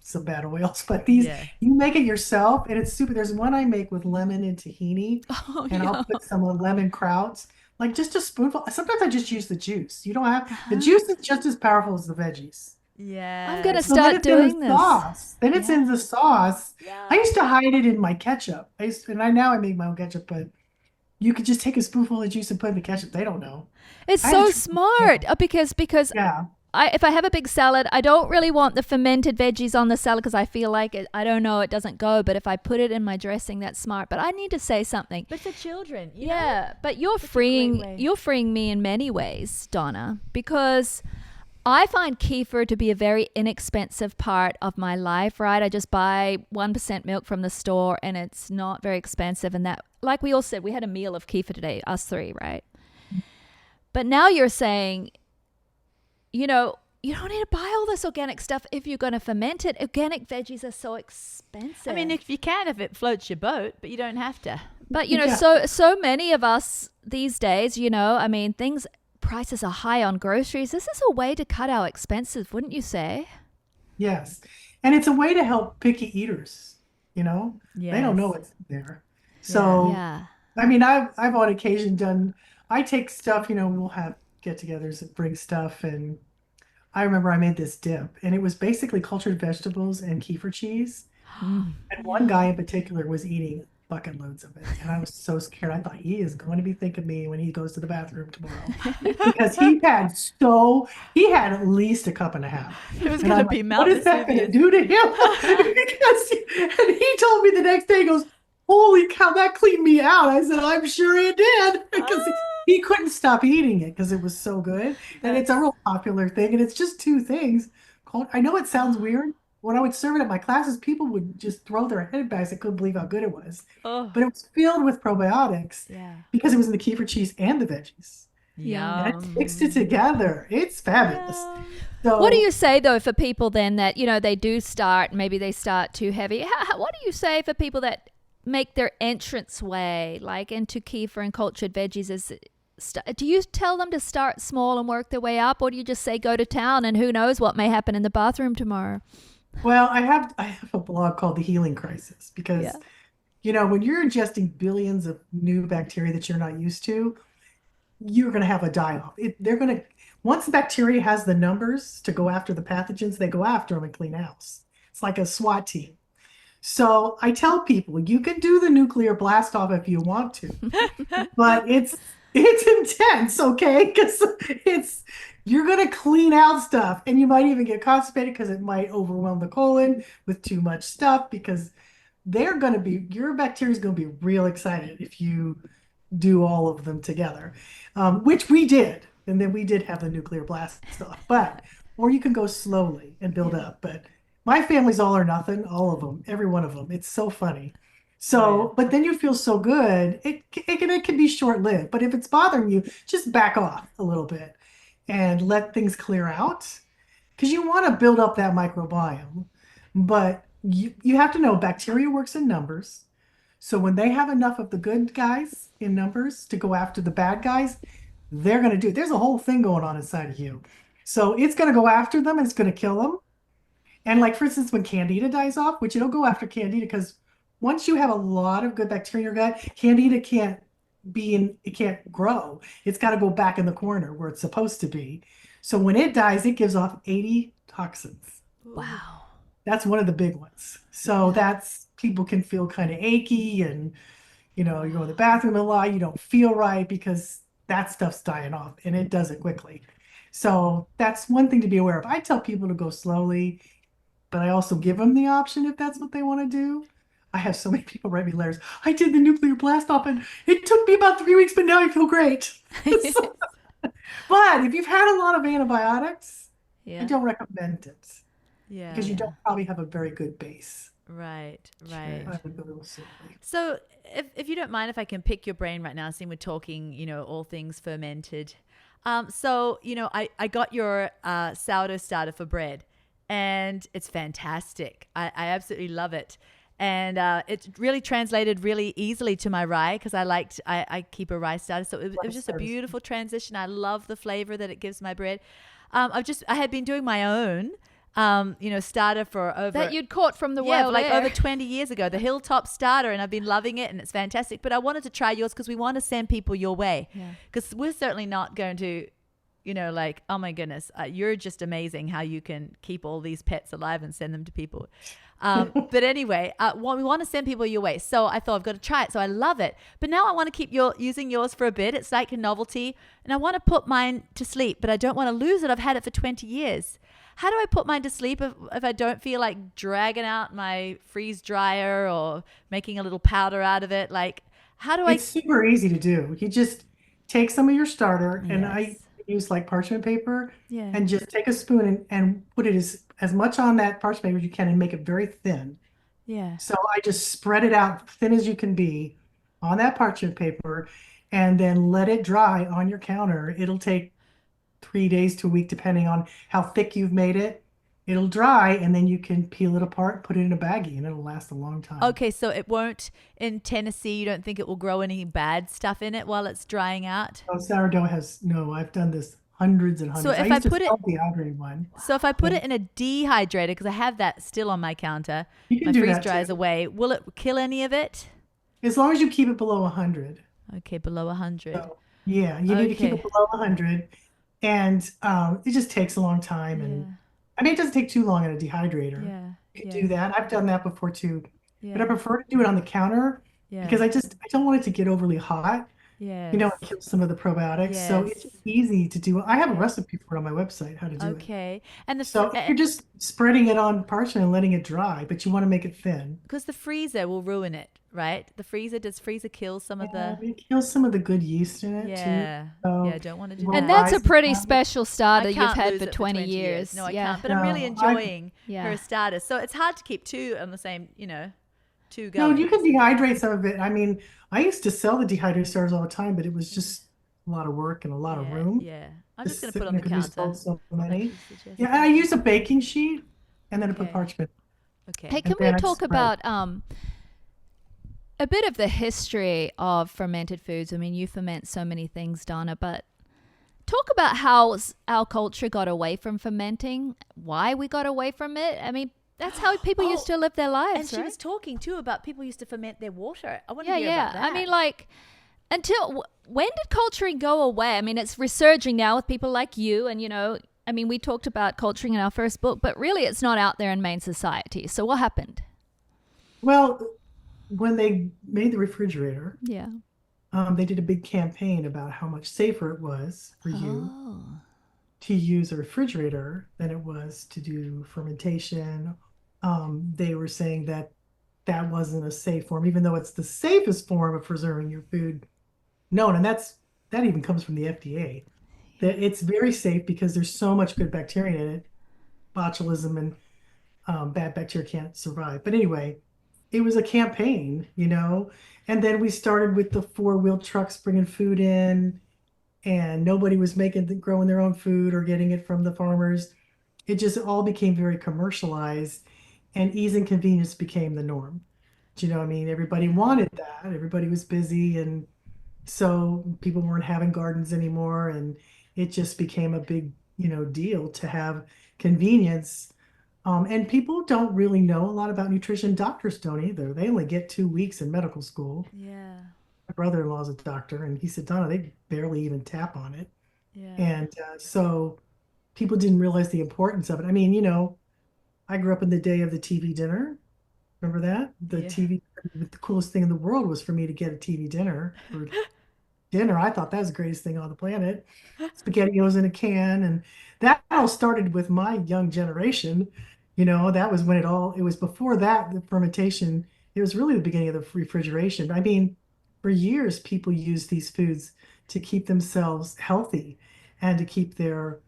some bad oils. But these you make it yourself, and it's super. There's one I make with lemon and tahini, I'll put some lemon krauts. Like just a spoonful. Sometimes I just use the juice. You don't have the juice is just as powerful as the veggies. Yeah. I'm gonna start doing this. Sauce. Then it's in the sauce. Yeah. I used to hide it in my ketchup. Now I make my own ketchup, but you could just take a spoonful of juice and put it in the ketchup. They don't know. It's so smart because if I have a big salad, I don't really want the fermented veggies on the salad because I feel like it doesn't go. But if I put it in my dressing, that's smart. But I need to say something. But for children, but you're freeing me in many ways, Donna, because I find kefir to be a very inexpensive part of my life, right? I just buy 1% milk from the store and it's not very expensive. And that, like we all said, we had a meal of kefir today, us three, right? But now you're saying, you know, you don't need to buy all this organic stuff if you're going to ferment it. Organic veggies are so expensive. I mean, if you can, if it floats your boat, but you don't have to. But, you know, so many of us these days, you know, I mean, prices are high on groceries. This is a way to cut our expenses, wouldn't you say? Yes. And it's a way to help picky eaters, you know? Yes. They don't know what's there. So, Yeah. I mean, I've on occasion I take stuff, you know, we'll have get-togethers and bring stuff. And I remember I made this dip and it was basically cultured vegetables and kefir cheese. And one guy in particular was eating bucket loads of it. And I was so scared. I thought he is going to be thinking of me when he goes to the bathroom tomorrow. Because he had at least a cup and a half. It was going to be Mount What is that going to Vesuvius. do to him? And he told me the next day, he goes, holy cow, that cleaned me out. I said, I'm sure it did. Because he couldn't stop eating it because it was so good. And it's a real popular thing. And it's just two things. I know it sounds weird. When I would serve it at my classes, people would just throw their head back. They couldn't believe how good it was. Oh, But it was filled with probiotics yeah. because it was in the kefir cheese and the veggies. And it mixed it together. It's fabulous. So, What do you say, though, for people then that, you know, they do start, maybe they start too heavy? What do you say for people that make their entrance way, like into kefir and cultured veggies? Do you tell them to start small and work their way up? Or do you just say go to town and who knows what may happen in the bathroom tomorrow? Well, I have a blog called The Healing Crisis because, you know, when you're ingesting billions of new bacteria that you're not used to, you're going to have a die-off. Once the bacteria has the numbers to go after the pathogens, they go after them and clean house. It's like a SWAT team. So I tell people, you can do the nuclear blast off if you want to, but it's intense, okay? Because you're going to clean out stuff and you might even get constipated because it might overwhelm the colon with too much stuff because your bacteria is going to be real excited if you do all of them together, which we did. And then we did have the nuclear blast stuff, or you can go slowly and build up. But my family's all or nothing, all of them, every one of them. It's so funny. So, but then you feel so good. It can be short-lived, but if it's bothering you, just back off a little bit and let things clear out because you want to build up that microbiome. But you have to know bacteria works in numbers. So when they have enough of the good guys in numbers to go after the bad guys, they're going to do it. There's a whole thing going on inside of you. So it's going to go after them and it's going to kill them. And like, for instance, when Candida dies off, which it'll go after Candida because once you have a lot of good bacteria in your gut, Candida can't grow. It's got to go back in the corner where it's supposed to be. So when it dies, it gives off 80 toxins. Wow. That's one of the big ones. So people can feel kind of achy and, you know, you go to the bathroom a lot, you don't feel right because that stuff's dying off and it does it quickly. So that's one thing to be aware of. I tell people to go slowly, but I also give them the option if that's what they want to do. I have so many people write me letters. I did the nuclear blast off and it took me about 3 weeks, but now I feel great. But if you've had a lot of antibiotics, I don't recommend it. Yeah. Because you don't probably have a very good base. Right. I would go a little slowly. So if you don't mind, if I can pick your brain right now, seeing we're talking, you know, all things fermented. So, you know, I got your sourdough starter for bread and it's fantastic. I absolutely love it. And it really translated really easily to my rye because I keep a rye starter. So it was just a beautiful transition. I love the flavor that it gives my bread. I had been doing my own, starter for over... That you'd caught from the wild like air. over 20 years ago, the Hilltop starter, and I've been loving it and it's fantastic. But I wanted to try yours because we want to send people your way because we're certainly not going to, you know, like, oh my goodness, you're just amazing how you can keep all these pets alive and send them to people. But anyway, we want to send people your way. So I thought I've got to try it. So I love it. But now I want to keep using yours for a bit. It's like a novelty. And I want to put mine to sleep, but I don't want to lose it. I've had it for 20 years. How do I put mine to sleep if I don't feel like dragging out my freeze dryer or making a little powder out of it? Like, how do It's super easy to do. You just take some of your starter and use like parchment paper Yeah. and just take a spoon and put it as much on that parchment paper as you can and make it very thin. Yeah. So I just spread it out thin as you can be on that parchment paper and then let it dry on your counter. It'll take 3 days to a week, depending on how thick you've made it. It'll dry and then you can peel it apart, put it in a baggie, and it'll last a long time. Okay, so it won't, in Tennessee, you don't think it will grow any bad stuff in it while it's drying out? Oh, sourdough has no, I've done this hundreds and So hundreds. I if I used to put it, sell the dehydrated one. so if I put Yeah. it in a dehydrator, because I have that still on my counter, You can my do freeze that dries too. away. Will it kill any of it? As long as you keep it below 100. Okay, below 100. So, yeah, you need to keep it Okay. below 100. And it just takes a long time. Yeah. And I mean, it doesn't take too long in a dehydrator. Yeah. You can Yeah. do that. I've done that before too. But I Yeah. prefer to do it on the counter because Yeah. I don't want it to get overly hot, Yes. and kill some of the probiotics. So it's Yes. easy to do. I have a Yeah. recipe for it on my website, how to do it. Okay. And So you're just spreading it on parchment and letting it dry, but you want to make it thin. because the freezer will ruin it, right? Does freezer kill some of the? It kills some of the good yeast in it too. Yeah. So Yeah, don't want to do Well, that. And that's a Rice pretty powder. special starter I you've can't had lose for it 20 years. No, I Yeah. can't. But I'm really No, enjoying Yeah. her starters. So it's hard to keep two on the same, two No, going. you can dehydrate some of it. I mean, I used to sell the dehydrated starters all the time, but it was just a lot of work and a lot of Yeah, room yeah. I'm to just going to sit put on there the because we counter, sold so like many. you suggested. Yeah, and I use a baking sheet and then I put Okay. parchment. Hey, Okay. can And we then I talk spread. about a bit of the history of fermented foods? I mean, you ferment so many things, Donna, but talk about how our culture got away from fermenting, why we got away from it. I mean, that's how people used to live their lives, And she right? was talking too about people used to ferment their water. I want to Yeah, hear yeah. about that. I mean, like, when did culturing go away? I mean, it's resurging now with people like you, and I mean, we talked about culturing in our first book, but really, it's not out there in main society. So, what happened? Well, when they made the refrigerator, Yeah. they did a big campaign about how much safer it was for you Oh. to use a refrigerator than it was to do fermentation. They were saying that that wasn't a safe form, even though it's the safest form of preserving your food known. And that even comes from the FDA. That it's very safe because there's so much good bacteria in it. Botulism and bad bacteria can't survive. But anyway, it was a campaign, and then we started with the four-wheel trucks bringing food in, and nobody was growing their own food or getting it from the farmers. It just all became very commercialized, and ease and convenience became the norm. Do you know what I mean? Everybody wanted that. Everybody was busy, and so people weren't having gardens anymore, and it just became a big, deal to have convenience. And people don't really know a lot about nutrition. Doctors don't either. They only get 2 weeks in medical school. Yeah. My brother-in-law is a doctor, and he said, Donna, they barely even tap on it. Yeah. And so people didn't realize the importance of it. I mean, I grew up in the day of the TV dinner. Remember that? The Yeah. TV, the coolest thing in the world was for me to get a TV dinner for dinner. I thought that was the greatest thing on the planet. SpaghettiOs in a can. And that all started with my young generation. That was when it was before that, the fermentation, it was really the beginning of the refrigeration. I mean, for years, people used these foods to keep themselves healthy and to keep their,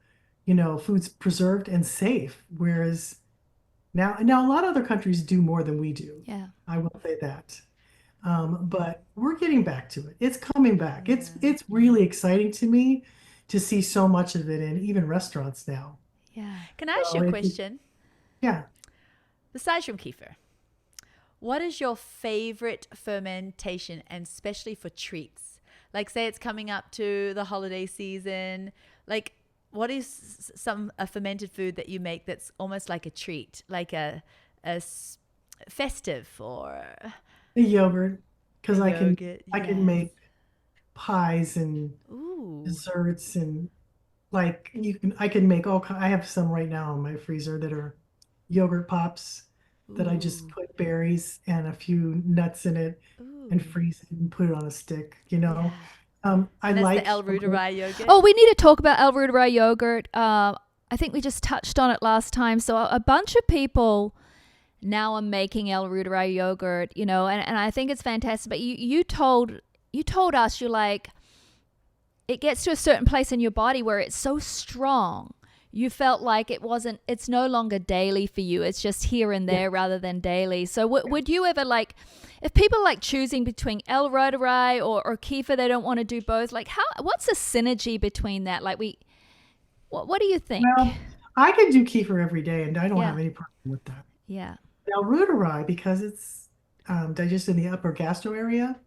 foods preserved and safe. Whereas now a lot of other countries do more than we do. Yeah. I will say that. But we're getting back to it. It's coming back. It's really exciting to me to see so much of it in even restaurants now. Yeah. Can I ask you a question? Yeah. Besides from kefir, what is your favorite fermentation, and especially for treats? Like, say it's coming up to the holiday season. Like, what is a fermented food that you make that's almost like a treat, like a festive or The yogurt, because I can yogurt? I can Yes. make pies and Ooh. desserts and I can make I have some right now in my freezer that are yogurt pops that I just Ooh. put berries and a few nuts in it and Ooh. freeze it and put it on a stick, Yeah. I And that's like the El yogurt. Ruderai yogurt. Oh, we need to talk about El Ruderai yogurt. I think we just touched on it last time. So a bunch of people now are making El Ruderai yogurt, and I think it's fantastic. But you told us, you're like, it gets to a certain place in your body where it's so strong. You felt like it's no longer daily for you. It's just here and there rather than daily. So would you ever like, if people like choosing between L. reuteri or Kefir, they don't want to do both. Like what's the synergy between that? Like what do you think? Well, I can do kefir every day, and I don't have any problem with that. Yeah. Now, reuteri, because it's digested in the upper gastro area,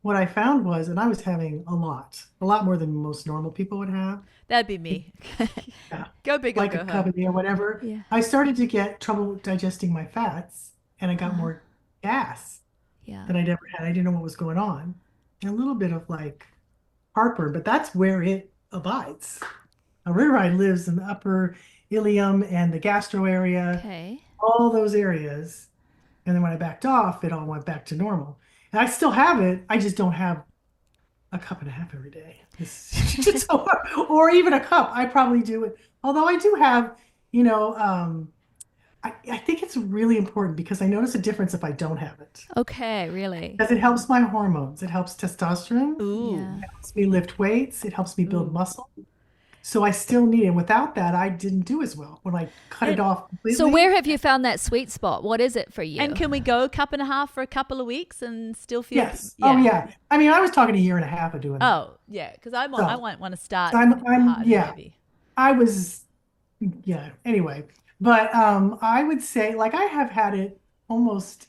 what I found was, and I was having a lot more than most normal people would have. That'd be me. Yeah. Go big Like or a go cup home. of tea or whatever. Yeah. I started to get trouble digesting my fats, and I got more gas than I'd ever had. I didn't know what was going on. And a little bit of like heartburn, but that's where it abides. A reuteri lives in the upper ileum and the gastro area, all those areas. And then when I backed off, it all went back to normal. And I still have it. I just don't have a cup and a half every day. Or even a cup. I probably do it. Although I do have, I think it's really important because I notice a difference if I don't have it. Okay, really? Because it helps my hormones. It helps testosterone. Ooh. Yeah. It helps me lift weights. It helps me build muscle. So I still need it. Without that, I didn't do as well when I cut it off completely. So where have you found that sweet spot? What is it for you? And can we go a cup and a half for a couple of weeks and still feel? Yes. Yeah. Oh, yeah. I mean, I was talking a year and a half of doing that. Oh, yeah. Because I want to start. Maybe. I was, anyway. But I would say, like, I have had it almost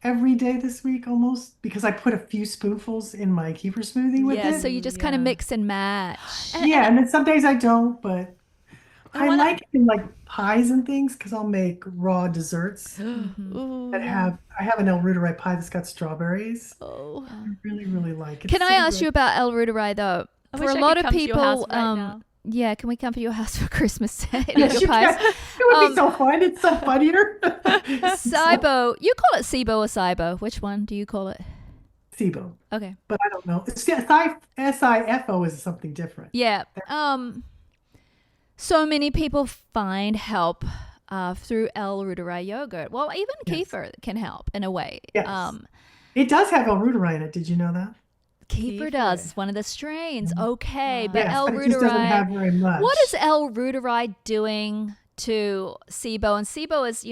every day this week, almost, because I put a few spoonfuls in my kefir smoothie with it. Yeah, so you just kind of mix and match. And then some days I don't, but I like it in like pies and things because I'll make raw desserts that I have an L. reuteri pie that's got strawberries. Oh, I really, really like it. Can I ask you about L. reuteri though? For a lot of people, yeah, can we come to your house for Christmas Day? Yes, you can. It would be so fun. It's so funnier. SIBO. You call it SIBO or SIBO? Which one do you call it? SIBO. Okay. But I don't know. SIFO is something different. Yeah. So many people find help through L. reuteri yogurt. Well, even kefir can help in a way. Yes. It does have L. reuteri in it. Did you know that? Kefir does. It's one of the strains. Okay, but Yes, L. but reuteri. it just doesn't have very much. What is L. reuteri doing to SIBO? And SIBO is,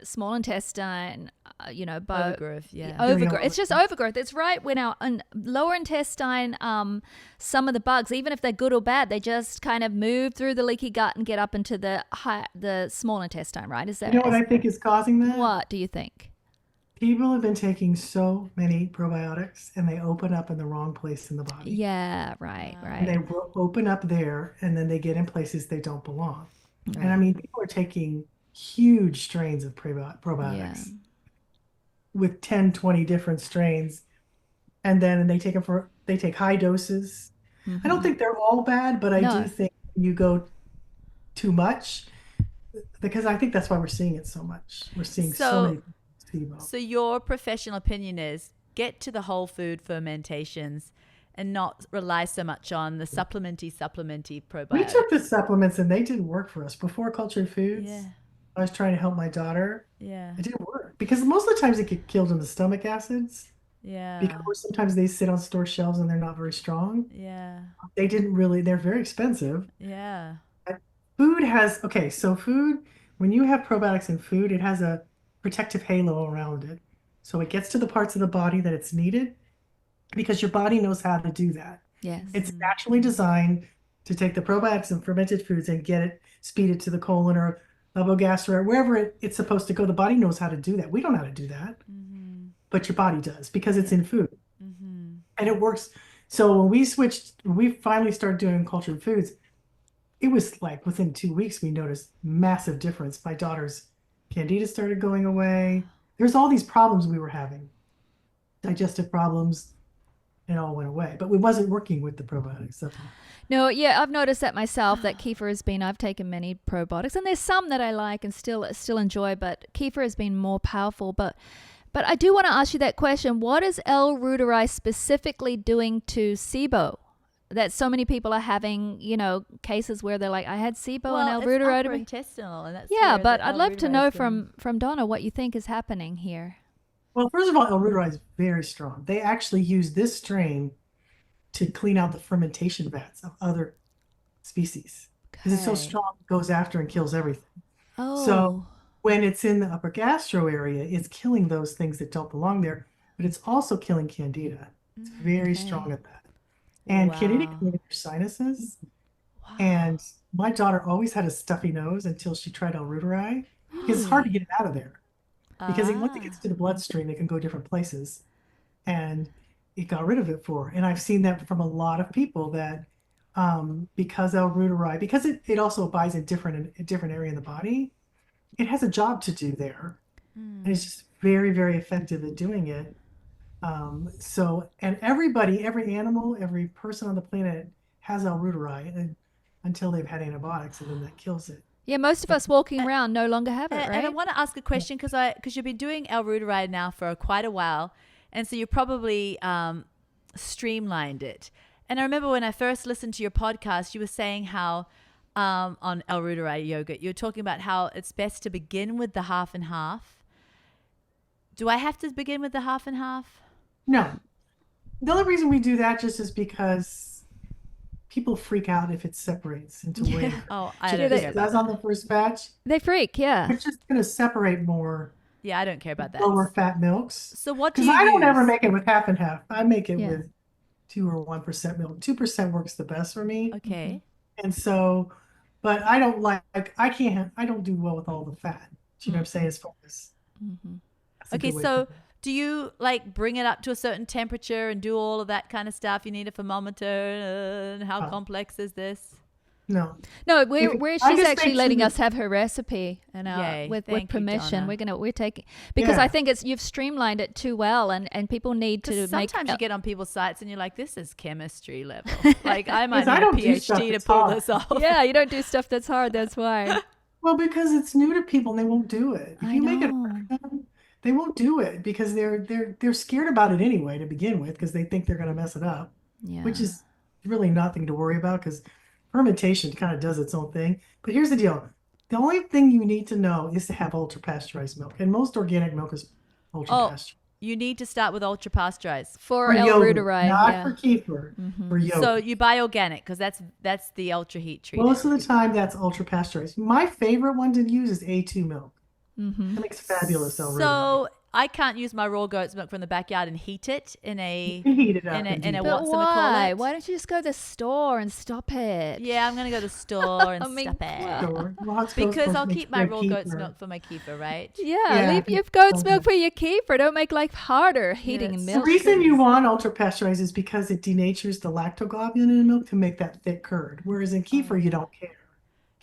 small intestine, overgrowth. Yeah. Overgrowth. It's just overgrowth. It's right when our lower intestine, some of the bugs, even if they're good or bad, they just kind of move through the leaky gut and get up into the small intestine, right? Is that? You know what I think is causing that? What do you think? People have been taking so many probiotics and they open up in the wrong place in the body. Yeah, right. And they open up there and then they get in places they don't belong. Right. And I mean, people are taking huge strains of probiotics with 10, 20 different strains. And then they take high doses. I don't think they're all bad, but I do think you go too much because I think that's why we're seeing it so much. We're seeing so many. So your professional opinion is get to the whole food fermentations and not rely so much on the supplementy probiotics. We took the supplements and they didn't work for us. Before cultured foods, I was trying to help my daughter. Yeah. It didn't work because most of the times they get killed in the stomach acids. Yeah. Because sometimes they sit on store shelves and they're not very strong. Yeah. They're very expensive. Yeah. Food when you have probiotics in food, it has a protective halo around it. So it gets to the parts of the body that it's needed because your body knows how to do that. Yes. It's naturally designed to take the probiotics and fermented foods and speed it to the colon or upogastro or wherever it's supposed to go. The body knows how to do that. We don't know how to do that, but your body does because it's in food. And it works. So when we finally started doing cultured foods, it was like within 2 weeks, we noticed massive difference. My daughter's Candida started going away. There's all these problems we were having, digestive problems, it all went away. But we wasn't working with the probiotics. No, yeah, I've noticed that myself. That kefir I've taken many probiotics, and there's some that I like and still enjoy. But kefir has been more powerful. But I do want to ask you that question: what is L. reuteri specifically doing to SIBO? That so many people are having, cases where they're like, I had SIBO and L. reuteri. Intestinal, and that's but I'd love to know from Donna what you think is happening here. Well, first of all, L. reuteri is very strong. They actually use this strain to clean out the fermentation vats of other species. Because it's so Okay. strong, it goes after and kills everything. So Oh, when it's in the upper gastro area, it's killing those things that don't belong there, but it's also killing candida. It's very strong okay. at that. And candida Wow. can get in your sinuses. Wow. And my daughter always had a stuffy nose until she tried L-reuteri because it's hard to get it out of there. Because once it Ah. gets to the bloodstream, it can go different places. And it got rid of it for her. And I've seen that from a lot of people that because L-reuteri, because it also abides in a different area in the body, it has a job to do there. And it's just very, very effective at doing it. And everybody, every animal, every person on the planet has L-reuteri until they've had antibiotics, and then that kills it. Yeah, most of us walking around no longer have it, And I right? want to ask a question because you've been doing L-reuteri now for quite a while, and so you probably streamlined it. And I remember when I first listened to your podcast, you were saying how on L-reuteri yogurt, you were talking about how it's best to begin with the half and half. Do I have to begin with the half and half? No, the only reason we do that just is because people freak out if it separates into way. Oh, I Do don't they- care It about does on that. the first batch. They freak, yeah. It's just going to separate more Yeah, I don't care about that. lower fat milks. So what do Because you I don't use? ever make it with half and half. I make it Yeah. with 2 or 1% milk. 2% works the best for me. Okay. And so, but I don't I don't do well with all the fat. Do you know what I'm saying? As far as that's a Okay, good way so to- do you like bring it up to a certain temperature and do all of that kind of stuff? You need a thermometer, and how Oh. complex is this? no. No, I she's just actually make letting sure us have her recipe, and Yay. with Thank you, permission, Donna. we're taking because Yeah. I think you've streamlined it too well, and people need to Because make. sometimes you get on people's sites and you're like, this is chemistry level. Like I might I need a don't do stuff PhD to that's pull hard. this off. Yeah, you don't do stuff that's hard. That's why. Well, because it's new to people and they won't do it. If I you make it know. hard for them, they won't do it because they're scared about it anyway to begin with because they think they're going to mess it up, Yeah. which is really nothing to worry about because fermentation kind of does its own thing. But here's the deal. The only thing you need to know is to have ultra pasteurized milk. And most organic milk is ultra Oh, pasteurized. you need to start with ultra pasteurized. For For yogurt, L-reuteri, not yeah. for kefir, for yogurt. So you buy organic because that's the ultra heat treated. Most of the time, that's ultra pasteurized. My favorite one to use is A2 milk. It makes fabulous L-reuteri. So I can't use my raw goat's milk from the backyard and heat it in a You can heat it up in a and in do a that. But what's why? it? Why don't you just go to the store and stop it? Yeah, I'm gonna go to the store and I mean, stop it. well, Sure. Lots of Because folks I'll make keep my great raw goat's kefir. milk for my kefir, right? Yeah, Yeah, leave your it's goat's so milk good. for your kefir. Don't make life harder heating it's- and The milk. reason you want ultra pasteurized is because it denatures the lactoglobulin in the milk to make that thick curd. Whereas in kefir, you don't care.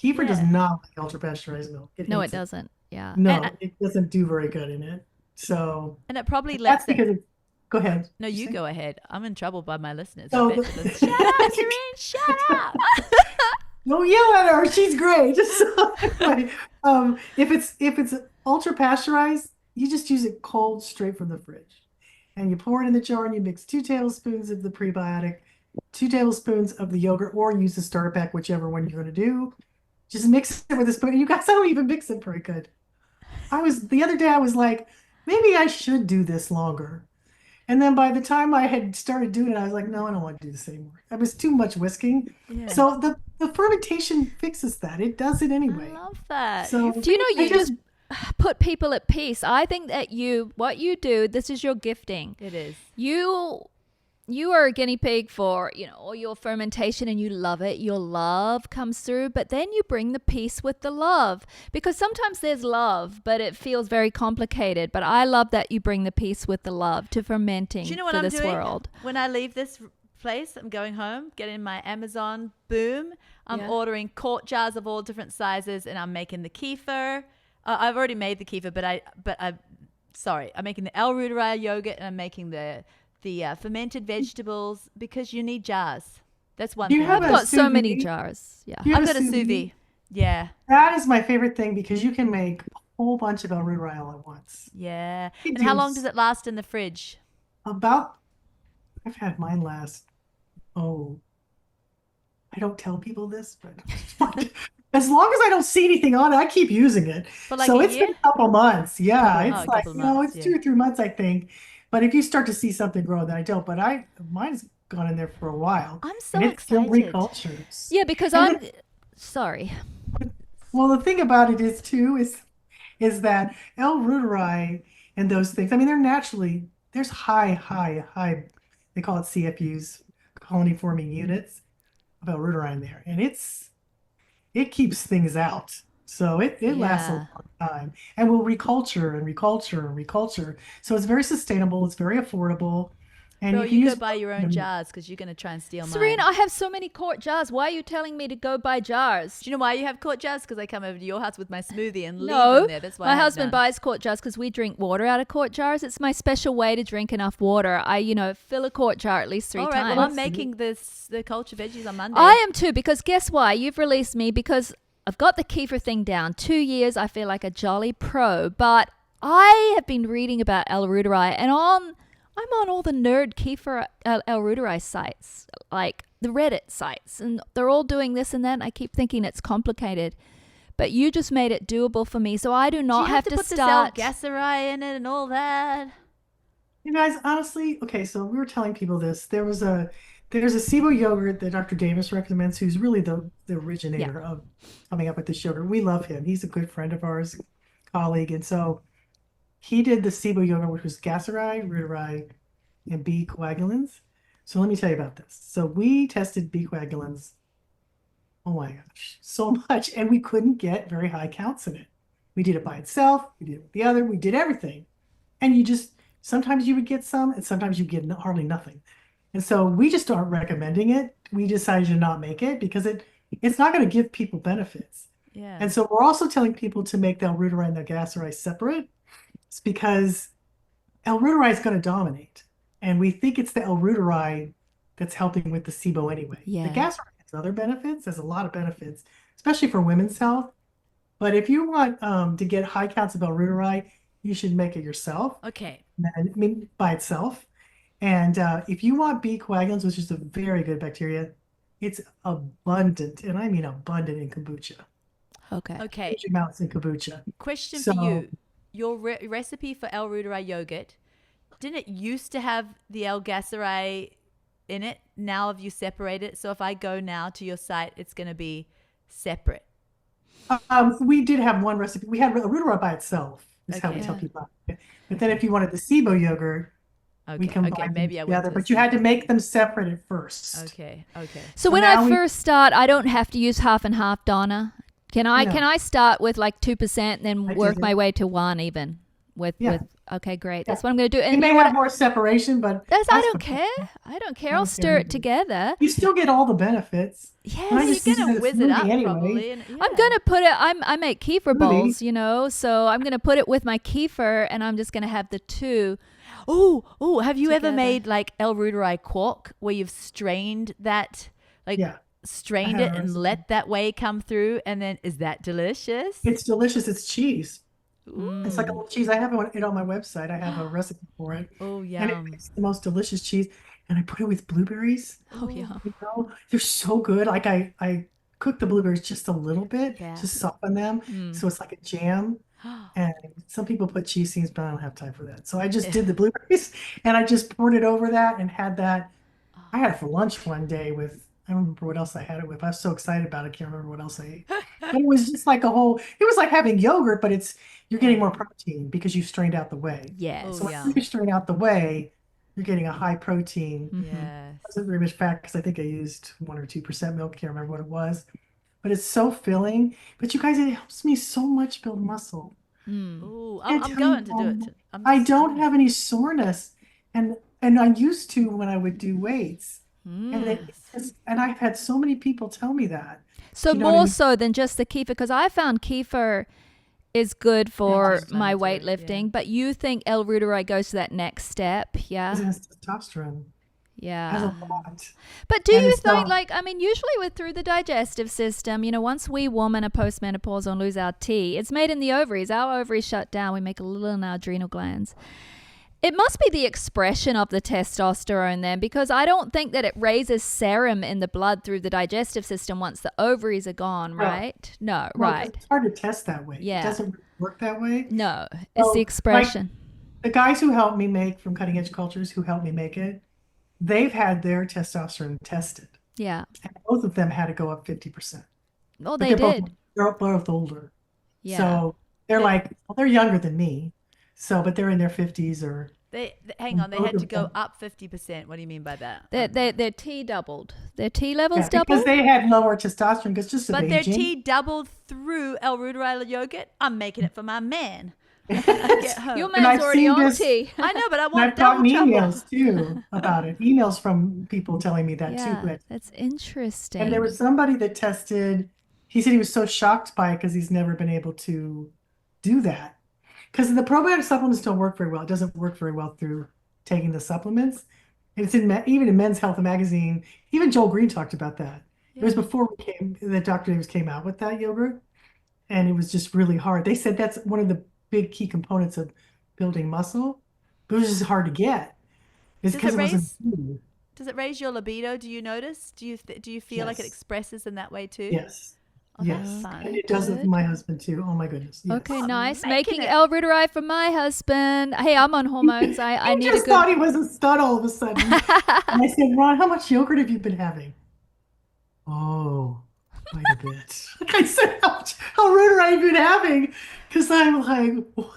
Kefir does Yeah. not like ultra pasteurized milk. No, it hates doesn't. Yeah. No, And it doesn't do very good in it. So And it probably that's lets that. because it's, go ahead. No, you go ahead. I'm in trouble by my listeners. So I bet for this. Shut up, Serene. Shut up. Don't yell at her. She's great. So anyway, if it's ultra pasteurized, you just use it cold straight from the fridge, and you pour it in the jar and you mix 2 tablespoons of the prebiotic, 2 tablespoons of the yogurt, or use the starter pack, whichever one you're going to do. Just mix it with a spoon. You guys don't even mix it very good. The other day I was like, maybe I should do this longer. And then by the time I had started doing it, I was like, no, I don't want to do this anymore. It was too much whisking. Yeah. So the fermentation fixes that. It does it anyway. I love that. So Do you know I you just put people at peace? I think that what you do, this is your gifting. It is. You are a guinea pig for, all your fermentation and you love it. Your love comes through, but then you bring the peace with the love because sometimes there's love, but it feels very complicated. But I love that you bring the peace with the love to fermenting Do you know what for I'm this doing? world. When I leave this place, I'm going home, getting my Amazon. Boom. I'm Yeah. ordering quart jars of all different sizes, and I'm making the kefir. I've already made the kefir, I'm making the L-reuteri yogurt, and I'm making the fermented vegetables because you need jars. That's one You thing. have I've a got so sous many vide? jars. Yeah. You have I've got a sous sous vide. Yeah. That is my favorite thing because you can make a whole bunch of L-reuteri all at once. Yeah. You And how do long does it last in the fridge? I've had mine last, I don't tell people this, but as long as I don't see anything on it, I keep using it. For like So a it's year? been a couple months. Yeah, A it's like, couple months, it's yeah. 2 or 3 months, I think. But if you start to see something grow, then I don't. But mine's gone in there for a while, I'm so and it still excited. recultures. Yeah, because And sorry. well, the thing about it is too is that L. reuteri and those things. I mean, they're naturally there's high. They call it CFUs, colony forming units of L. reuteri in there, and it keeps things out. So it lasts a Yeah. long time and will reculture and reculture and reculture. So it's very sustainable, it's very affordable, and Girl, you can you go use buy your own jars because you're going to try and steal Serene, mine. I have so many quart jars. Why are you telling me to go buy jars? Do you know why you have quart jars? Because I come over to your house with my smoothie and leave No, them there. That's why I my have husband none. buys quart jars because we drink water out of quart jars. It's my special way to drink enough water. I, fill a quart jar at least 3 All right, times. well, I'm making the culture veggies on Monday. I am too, because guess why? You've released me because I've got the kefir thing down. 2 years, I feel like a jolly pro, but I have been reading about L. reuteri, and I'm on all the nerd kefir L. reuteri sites, like the Reddit sites, and they're all doing this and that, and I keep thinking it's complicated. But you just made it doable for me, so I do Do not you have to put start. the Gaceri in it and all that? You guys, honestly, okay, so we were telling people this. There's a SIBO yogurt that Dr. Davis recommends, who's really the originator of coming up with this yogurt. We love him. He's a good friend of ours, colleague, and so he did the SIBO yogurt, which was Gaceri, reuteri, and B coagulans. So let me tell you about this. So we tested B coagulans, oh my gosh, so much, and we couldn't get very high counts in it. We did it by itself, we did it with the other, we did everything. And sometimes you would get some, and sometimes you get hardly nothing. And so we just aren't recommending it. We decided to not make it because it's not going to give people benefits. Yeah. And so we're also telling people to make the L. reuteri and the Gaceri separate. It's because L. reuteri is going to dominate. And we think it's the L. reuteri that's helping with the SIBO anyway. Yeah. The Gaceri has other benefits. There's a lot of benefits, especially for women's health. But if you want to get high counts of L. reuteri, you should make it yourself. Okay. I mean, by itself. And if you want B coagulans, which is a very good bacteria, it's abundant, and I mean abundant in kombucha. Okay. Huge amounts in kombucha. Question So- for you. Your recipe for L. reuteri yogurt, didn't it used to have the L. Gaceri in it? Now have you separated it? So if I go now to your site, it's going to be separate. We did have one recipe. We had reuteri by itself, is how we Okay. tell people. But then if you wanted the SIBO yogurt, we Okay. combined Okay. them Maybe I went together. to But you had to make them separate at first. Okay. So So when now I we- first start, I don't have to use half and half, Donna. Can I No. can I start with like 2% and then I work did it. my way to 1 even with okay, great. That's Yeah. what I'm going to do. It And may you know what? have more separation, but I that's don't fine. care. I don't care. I I'll don't stir care it either. together. You still get all the benefits. Yes. I Well, just you're use it going to as whiz it up smoothie anyway. probably. And, I'm going to put it I make kefir Smoothie. bowls, so I'm going to put it with my kefir and I'm just going to have the two. Oh, have you ever Together. made like L. reuteri quark where you've strained that, like Yeah. strained I it have a and recipe. let that whey come through? And then is that delicious? It's delicious. It's cheese. Ooh. It's like a little cheese. I have it on my website. I have a recipe for it. Oh, And yum. it's the most delicious cheese. And I put it with blueberries. Oh yeah. They're so good. Like I cook the blueberries just a little bit Yeah. to soften them. So it's like a jam. And some people put cheese seeds, but I don't have time for that. So I just did the blueberries and I just poured it over that and had that. I had it for lunch one day with, I don't remember what else I had it with. I was so excited about it. I can't remember what else I ate. But it was just like it was like having yogurt, but you're getting more protein because you strained out the whey. Yes. Oh, So yeah. when you strain out the whey, you're getting a high protein. Yes. Wasn't very much fat because I think I used 1 or 2% milk. Can't remember what it was, but it's so filling. But you guys, it helps me so much build muscle. Ooh, And I'm tell going me, to do it. I don't have any soreness, and I used to when I would do weights, and I've had so many people tell me that. So You know what I more mean? so than just the kefir, because I found kefir is good for I've my done it too, weightlifting, yeah. but you think L. reuteri goes to that next step, yeah? It has testosterone. It has Yeah. a lot. But do And you it's think, not- usually through the digestive system, once we women are postmenopausal and lose our T, it's made in the ovaries. Our ovaries shut down. We make a little in our adrenal glands. It must be the expression of the testosterone then, because I don't think that it raises serum in the blood through the digestive system once the ovaries are gone, No. right? No, Well, right. it's hard to test that way. Yeah. It doesn't work that way. No, it's So, the expression. The guys who helped me make from Cutting Edge Cultures, who helped me make it, they've had their testosterone tested, Yeah. and both of them had to go up 50%. Oh, But they did. they're both older. Yeah. So they're like, well, they're younger than me. So, but they're in their 50s or Hang on, they both had to of go them. up 50%. What do you mean by that? Their T doubled. Their T levels Yeah, because doubled. they had lower testosterone because just of But their aging. tea doubled through L-Reuteri yogurt. I'm making it for my man. Get home. Your And man's I've already seen on this, tea. I know, but I and want I've gotten double trouble. emails too about it. Emails from people telling me that too. Yeah, that's interesting. And there was somebody that tested, he said he was so shocked by it because he's never been able to do that. Because the probiotic supplements don't work very well. It doesn't work very well through taking the supplements. And it's even in Men's Health magazine. Even Joel Green talked about that. It was before the Dr. Davis came out with that yogurt, and it was just really hard. They said that's one of the big key components of building muscle, but it was just hard to get. It's Does because it it wasn't raise? food. Does it raise your libido? Do you notice? Do you feel like it Yes. expresses in that way too? Yes. Oh, that's Yes. fun. And it does with Good. my husband too. Oh my goodness. Yes. Okay, nice. Making Making it. L-Reuteri for my husband. Hey, I'm on hormones. I I need a just good. thought he was a stud all of a sudden. And I said, Ron, how much yogurt have you been having? Oh, quite a bit. I said, how rude have you been having? Because I'm like, what?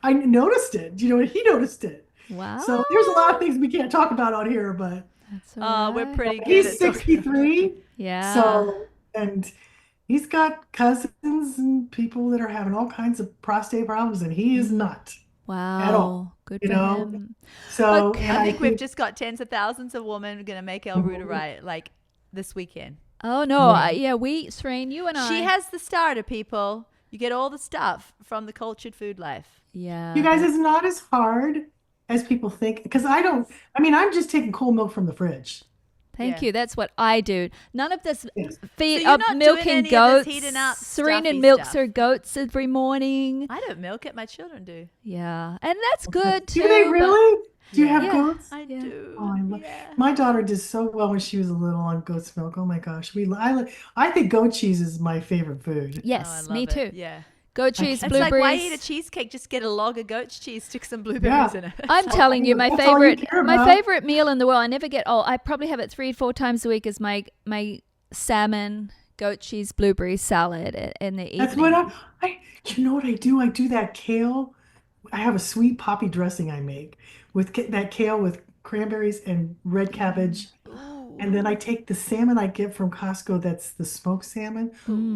I noticed it. You know, and he noticed it. Wow. So there's a lot of things we can't talk about on here, but That's all We're right. pretty good he's at talking. 63. Yeah. So, and he's got cousins and people that are having all kinds of prostate problems, and he is not at all. Wow. Good You for know? him. So, Okay. and I think we've just got tens of thousands of women going to make L-Reuteri like this weekend. Oh no. Right. Serene, you and I. She has the starter, people. You get all the stuff from the Cultured Food Life. Yeah. you guys, it's not as hard as people think. Because I'm just taking cold milk from the fridge. Thank Yeah. you. That's what I do. None of this Yes. feed So you're up not doing milking any of this goats. heating up Serene stuffy and milks stuff. her goats every morning. I don't milk it. My children do. Yeah, and that's good too. Do they but- really? Do you have Yeah. goats? I Yeah. do. Oh, I love. Yeah. My daughter did so well when she was little on goat's milk. Oh my gosh, I think goat cheese is my favorite food. Yes, Oh, I me love too. it. Yeah. Goat cheese, can't- It's like, why blueberries. eat a cheesecake? Just get a log of goat's cheese, stick some blueberries in it. I'm telling you, my That's all you care about. favorite meal in the world. I never get. Oh, I probably have it 3-4 times a week. Is my salmon, goat cheese, blueberry salad in the evening. That's what you know what I do? I do that kale. I have a sweet poppy dressing I make with that kale with cranberries and red cabbage. And then I take the salmon I get from Costco, that's the smoked salmon.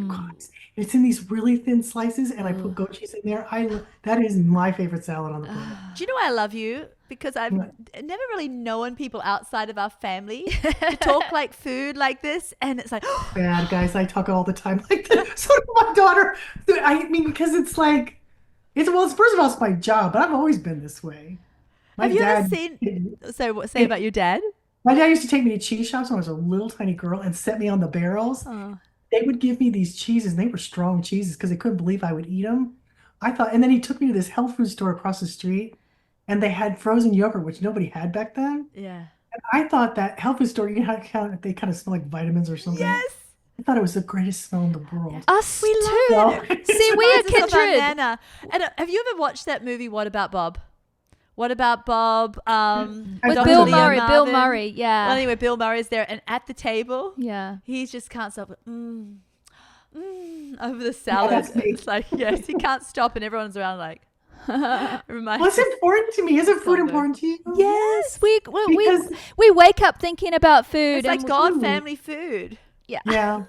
God, it's in these really thin slices, and I put goat cheese in there. That is my favorite salad on the planet. Do you know why I love you? Because I've never really known people outside of our family to talk like food like this. And it's like, Bad guys, I talk all the time like that. So does my daughter. I mean, because it's like, first of all, it's my job, but I've always been this way. My have you ever dad- seen, so what, say about your dad? My dad used to take me to cheese shops when I was a little tiny girl and set me on the barrels. Oh. They would give me these cheeses, and they were strong cheeses because they couldn't believe I would eat them. And then he took me to this health food store across the street, and they had frozen yogurt, which nobody had back then. Yeah. And I thought that health food store, they kind of smell like vitamins or something. Yes. I thought it was the greatest smell in the world. Us We too. love it. See, we are Reminds us of our kindred. Nana. And have you ever watched that movie, What About Bob? What About Bob? With Dr. Bill Leah Murray. Bill Marvin. Murray. Yeah. Well, anyway, Bill Murray's there, and at the table, Yeah. he just can't stop over the salad. that's me. It's like, yes, he can't stop, and everyone's around like, it reminds What's me. important to me? Isn't food good. important to you? Yes, Because- we wake up thinking about food. It's like and God Ooh. family food. Yeah.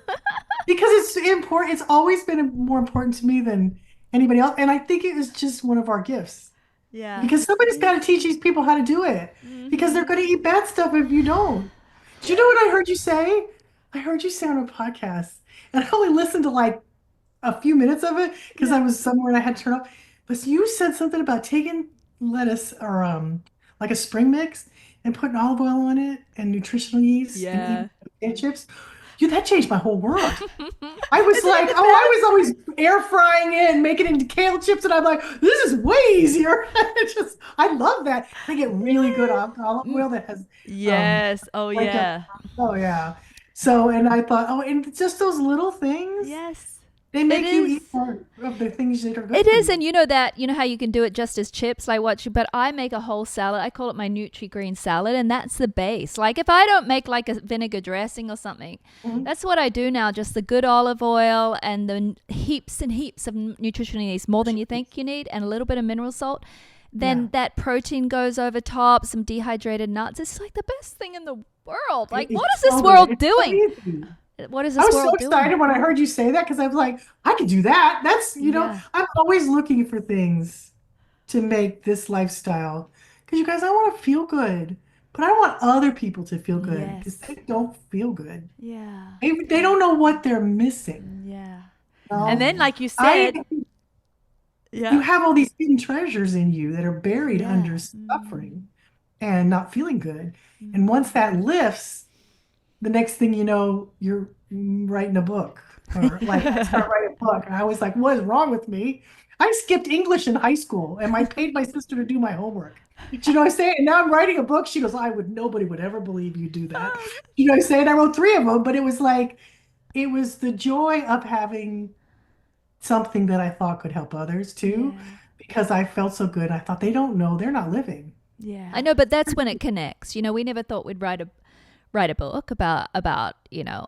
Because it's important. It's always been more important to me than anybody else. And I think it was just one of our gifts. Yeah. Because somebody's got to teach these people how to do it. Because they're going to eat bad stuff if you don't. Do you know what I heard you say? I heard you say on a podcast. And I only listened to like a few minutes of it because I was somewhere and I had to turn off. But you said something about taking lettuce or like a spring mix and putting olive oil on it and nutritional yeast Yeah. and eating potato chips. That changed my whole world. I was Isn't like, it the I was always air frying it and making it into kale chips, and I'm like, this is way easier. I love that. I get really good olive oil that has, Yes. Oh, like yeah. oh yeah. So, and I thought, and just those little things. Yes. They make you eat is. more of the things that are good It for is, you. and you know how you can do it just as chips, like but I make a whole salad. I call it my Nutri-Green salad, and that's the base. Like if I don't make like a vinegar dressing or something, Mhm. that's what I do now. Just the good olive oil and the heaps and heaps of nutrition you need, more than you think you need, and a little bit of mineral salt. Then that protein goes over top, some dehydrated nuts. It's like the best thing in the world. Like, what is It's this so world good. It's so doing? easy. What is I this was so world doing? excited when I heard you say that because I was like, I could do that. That's, Yeah. I'm always looking for things to make this lifestyle. Because you guys, I want to feel good, but I want other people to feel good because Yes. they don't feel good. Yeah. They don't know what they're missing. Yeah. And No, then, like you I, said, you yeah. have all these hidden treasures in you that are buried Yeah. under suffering and not feeling good. And Mm. once that lifts, the next thing you know, you're writing a book. Or like I start writing a book. And I was like, what is wrong with me? I skipped English in high school and I paid my sister to do my homework. Do you know what I'm saying? And now I'm writing a book. She goes, nobody would ever believe you do that. Oh, You know what I'm saying? I wrote 3 of them, but it was like, it was the joy of having something that I thought could help others too, yeah. because I felt so good. I thought they don't know, they're not living. Yeah. I know, but that's when it connects. You know, we never thought we'd write a book about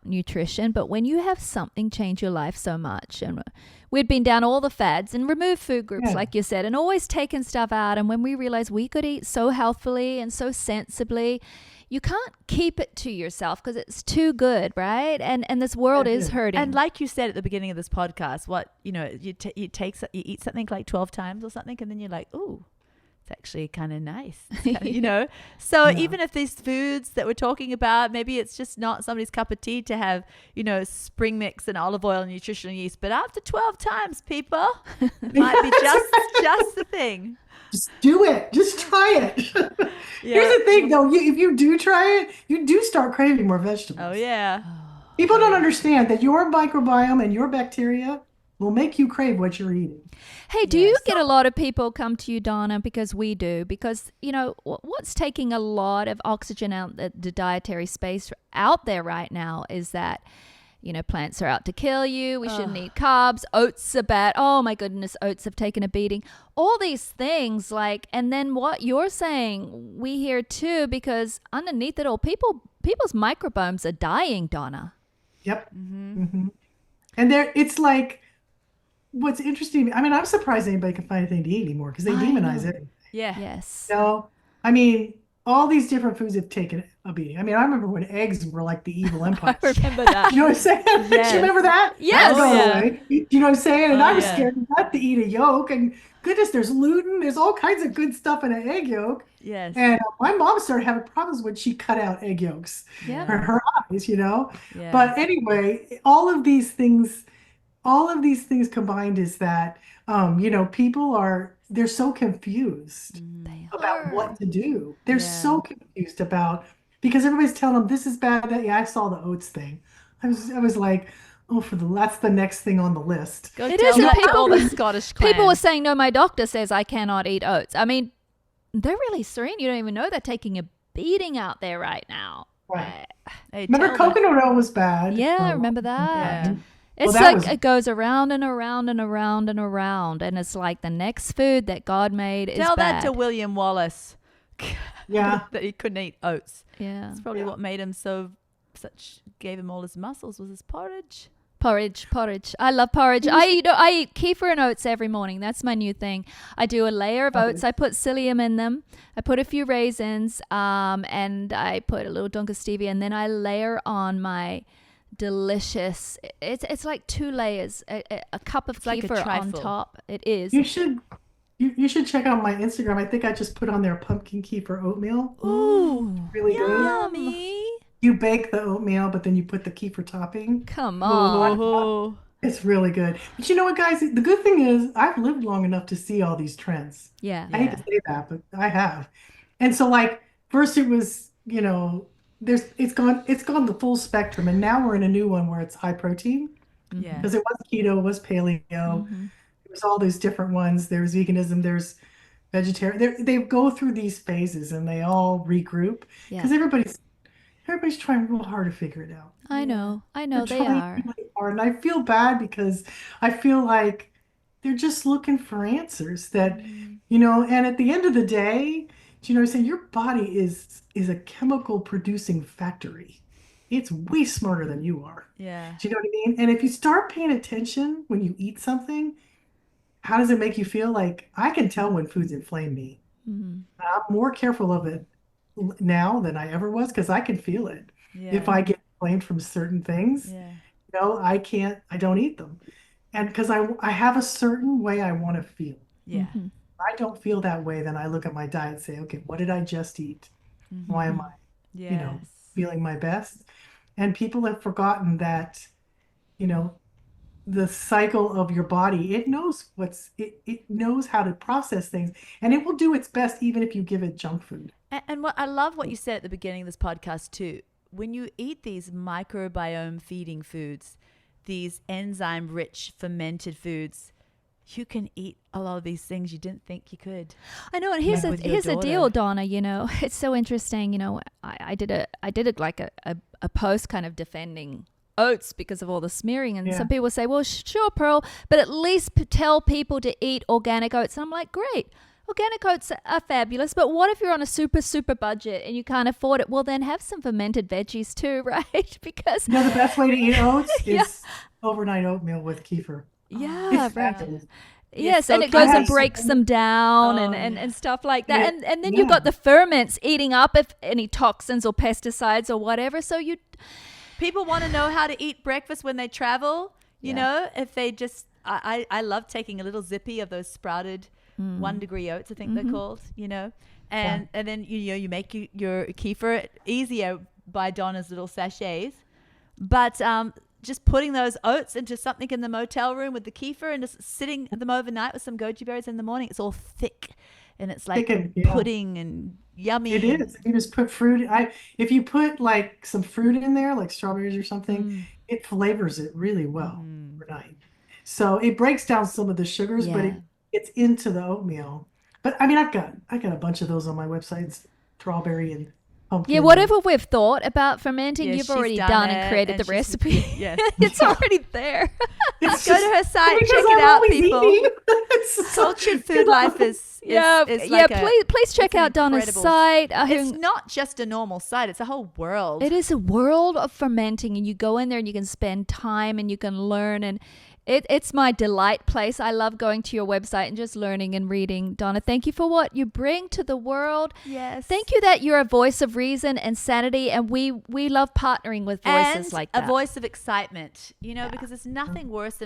nutrition, but when you have something change your life so much, and we'd been down all the fads and removed food groups, Yeah. like you said, and always taken stuff out, and when we realized we could eat so healthfully and so sensibly, you can't keep it to yourself because it's too good, right? And this world is hurting. And like you said at the beginning of this podcast, you eat something like 12 times or something, and then you're like, ooh, it's actually kind of nice, So Yeah. even if these foods that we're talking about, maybe it's just not somebody's cup of tea to have, spring mix and olive oil and nutritional yeast, but after 12 times, people, it might be just the thing. Just do it. Just try it. Here's the thing, though. If you do try it, you do start craving more vegetables. Oh yeah. People don't understand that your microbiome and your bacteria will make you crave what you're eating. Hey, do you get a lot of people come to you, Donna? Because we do. Because, what's taking a lot of oxygen out the dietary space out there right now is that, plants are out to kill you. We shouldn't eat carbs. Oats are bad. Oh, my goodness. Oats have taken a beating. All these things and then what you're saying, we hear too, because underneath it all, people's microbiomes are dying, Donna. Yep. Mm-hmm. And it's like, what's interesting, I mean, I'm surprised anybody can find anything to eat anymore because they demonize it. Yeah. Yes. I mean, all these different foods have taken a beating. I mean, I remember when eggs were like the evil empire. I remember that. You know what I'm saying? Yes. Do you remember that? Yes. You know what I'm saying? And I was yeah. scared not to eat a yolk. And goodness, there's gluten. There's all kinds of good stuff in an egg yolk. Yes. And my mom started having problems when she cut out egg yolks. Yeah. Her eyes, Yeah. But anyway, all of these things combined is that, they're so confused about what to do. They're so confused because everybody's telling them this is bad. I saw the oats thing. I was like, that's the next thing on the list. Go It tell is, and that to all the Scottish clans. People were saying, no, my doctor says I cannot eat oats. I mean, they're really serene. You don't even know they're taking a beating out there right now. Right. Hey, Remember tell them. coconut oil was bad. Yeah, I remember that. Yeah. It's that like it goes around and around and around and around, and it's like the next food that God made is Tell bad. that to William Wallace. Yeah. That he couldn't eat oats. Yeah. That's probably what made him gave him all his muscles was his porridge. Porridge. I love porridge. I eat kefir and oats every morning. That's my new thing. I do a layer of oats. I put psyllium in them. I put a few raisins, and I put a little dunk of stevia, and then I layer on my delicious. It's like 2 layers. A cup of like a kefir on trifle. top. It is. You should check out my Instagram. I think I just put on there pumpkin kefir oatmeal. Ooh, Really good. yummy. You bake the oatmeal, but then you put the kefir topping. Come on. Oh, It's really good. But you know what, guys? The good thing is I've lived long enough to see all these trends. Yeah. I hate to say that, but I have. And so first it was, it's gone the full spectrum. And now we're in a new one where it's high protein. yeah. Because it was keto, it was paleo. It was all those different ones. There's veganism, there's vegetarian. They go through these phases and they all regroup because everybody's trying real hard to figure it out. I know. They're They trying are. really hard. And I feel bad because I feel like they're just looking for answers that, and at the end of the day, saying your body is a chemical producing factory. It's way smarter than you are. Yeah. Do you know what I mean? And if you start paying attention when you eat something, how does it make you feel? Like I can tell when foods inflame me. I'm more careful of it now than I ever was because I can feel it. If I get inflamed from certain things, I don't eat them. And because I have a certain way I want to feel. Yeah. If I don't feel that way, then I look at my diet and say, okay, what did I just eat? Why am I, feeling my best? And people have forgotten that, the cycle of your body, it knows it knows how to process things, and it will do its best even if you give it junk food. And what I love what you said at the beginning of this podcast too. When you eat these microbiome feeding foods, these enzyme rich fermented foods, you can eat a lot of these things you didn't think you could. I know, and here's the deal, Donna. It's so interesting. I did a post kind of defending oats because of all the smearing, and some people say, well, sure, Pearl, but at least tell people to eat organic oats. And I'm like, great, organic oats are fabulous, but what if you're on a super budget and you can't afford it? Well, then have some fermented veggies too, right? Because the best way to eat oats is overnight oatmeal with kefir. Yeah, It's right. fabulous. Yes, so and it goes and good. breaks them down and stuff like that. Yeah. And then you've got the ferments eating up if any toxins or pesticides or whatever. So people want to know how to eat breakfast when they travel. If they just, I love taking a little zippy of those sprouted 1 degree oats, I think they're called, and then, you make your kefir easier by Donna's little sachets. But, just putting those oats into something in the motel room with the kefir and just sitting them overnight with some goji berries in the morning. It's all thick and it's like pudding and yummy. It is. You just put fruit. If you put like some fruit in there, like strawberries or something, it flavors it really well overnight. So it breaks down some of the sugars, but it's into the oatmeal. But I mean, I got a bunch of those on my websites, strawberry and pumpkin. Yeah, whatever we've thought about fermenting, you've she's already done done it, and created the and she's- recipe. Yes. It's already there. Go to her site, Because check it I'm out, always people. eating. Cultured Food Life is please check out Donna's incredible site. It's not just a normal site; it's a whole world. It is a world of fermenting, and you go in there and you can spend time and you can learn, and it's my delight place. I love going to your website and just learning and reading. Donna, thank you for what you bring to the world. Yes. Thank you that you're a voice of reason and sanity, and we love partnering with voices like that. A voice of excitement, because there's nothing worse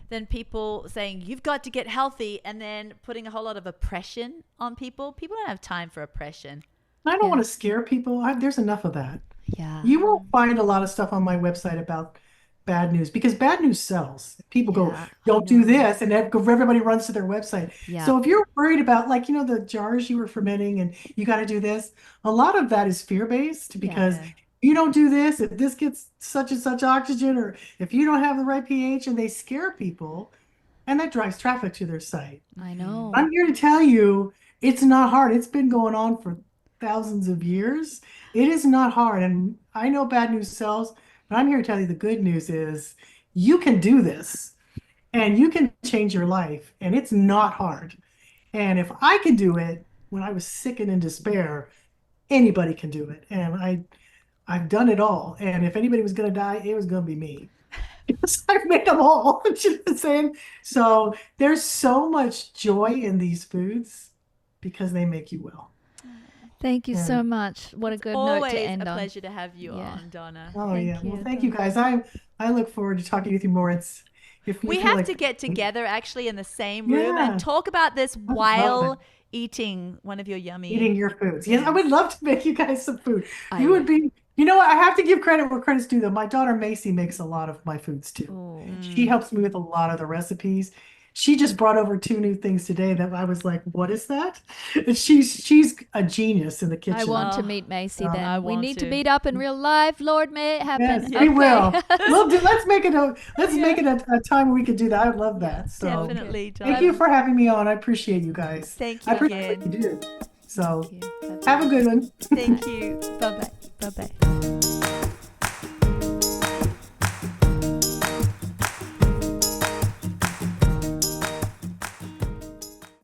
than people saying you've got to get healthy and then putting a whole lot of oppression on people. People don't have time for oppression. I don't want to scare people. There's enough of that. Yeah. You won't find a lot of stuff on my website about bad news because bad news sells. People go, don't do this, and everybody runs to their website. Yeah. So if you're worried about, like, the jars you were fermenting and you got to do this, a lot of that is fear-based because you don't do this, if this gets such and such oxygen, or if you don't have the right pH, and they scare people, and that drives traffic to their site. I know. I'm here to tell you, it's not hard. It's been going on for thousands of years. It is not hard, and I know bad news sells, but I'm here to tell you the good news is you can do this and you can change your life, and it's not hard. And if I can do it when I was sick and in despair, anybody can do it. And I've done it all. And if anybody was going to die, it was going to be me. Because I've made them all. You know what I'm saying? So there's so much joy in these foods because they make you well. Thank you so much. What a good note to end on. Always a pleasure to have you on, Donna. Oh, Thank you. Well, thank you guys. I look forward to talking with you more. We have to get together actually in the same room and talk about this while eating one of your eating your foods. Yes, I would love to make you guys some food. You would be. You know what? I have to give credit where credit's due, though. My daughter Macy makes a lot of my foods too. She helps me with a lot of the recipes. She just brought over 2 new things today that I was like, what is that? And she's a genius in the kitchen. I want to meet Macy then. I We want need to to. meet up in real life. Lord, may it happen. Yes, we will. Let's make it a time where we could do that. I would love that. So Definitely, Donna. thank you for having me on. I appreciate you guys. Thank you I appreciate again. what you do. So Thank you. have a good one. Thank you. Bye-bye. Bye-bye.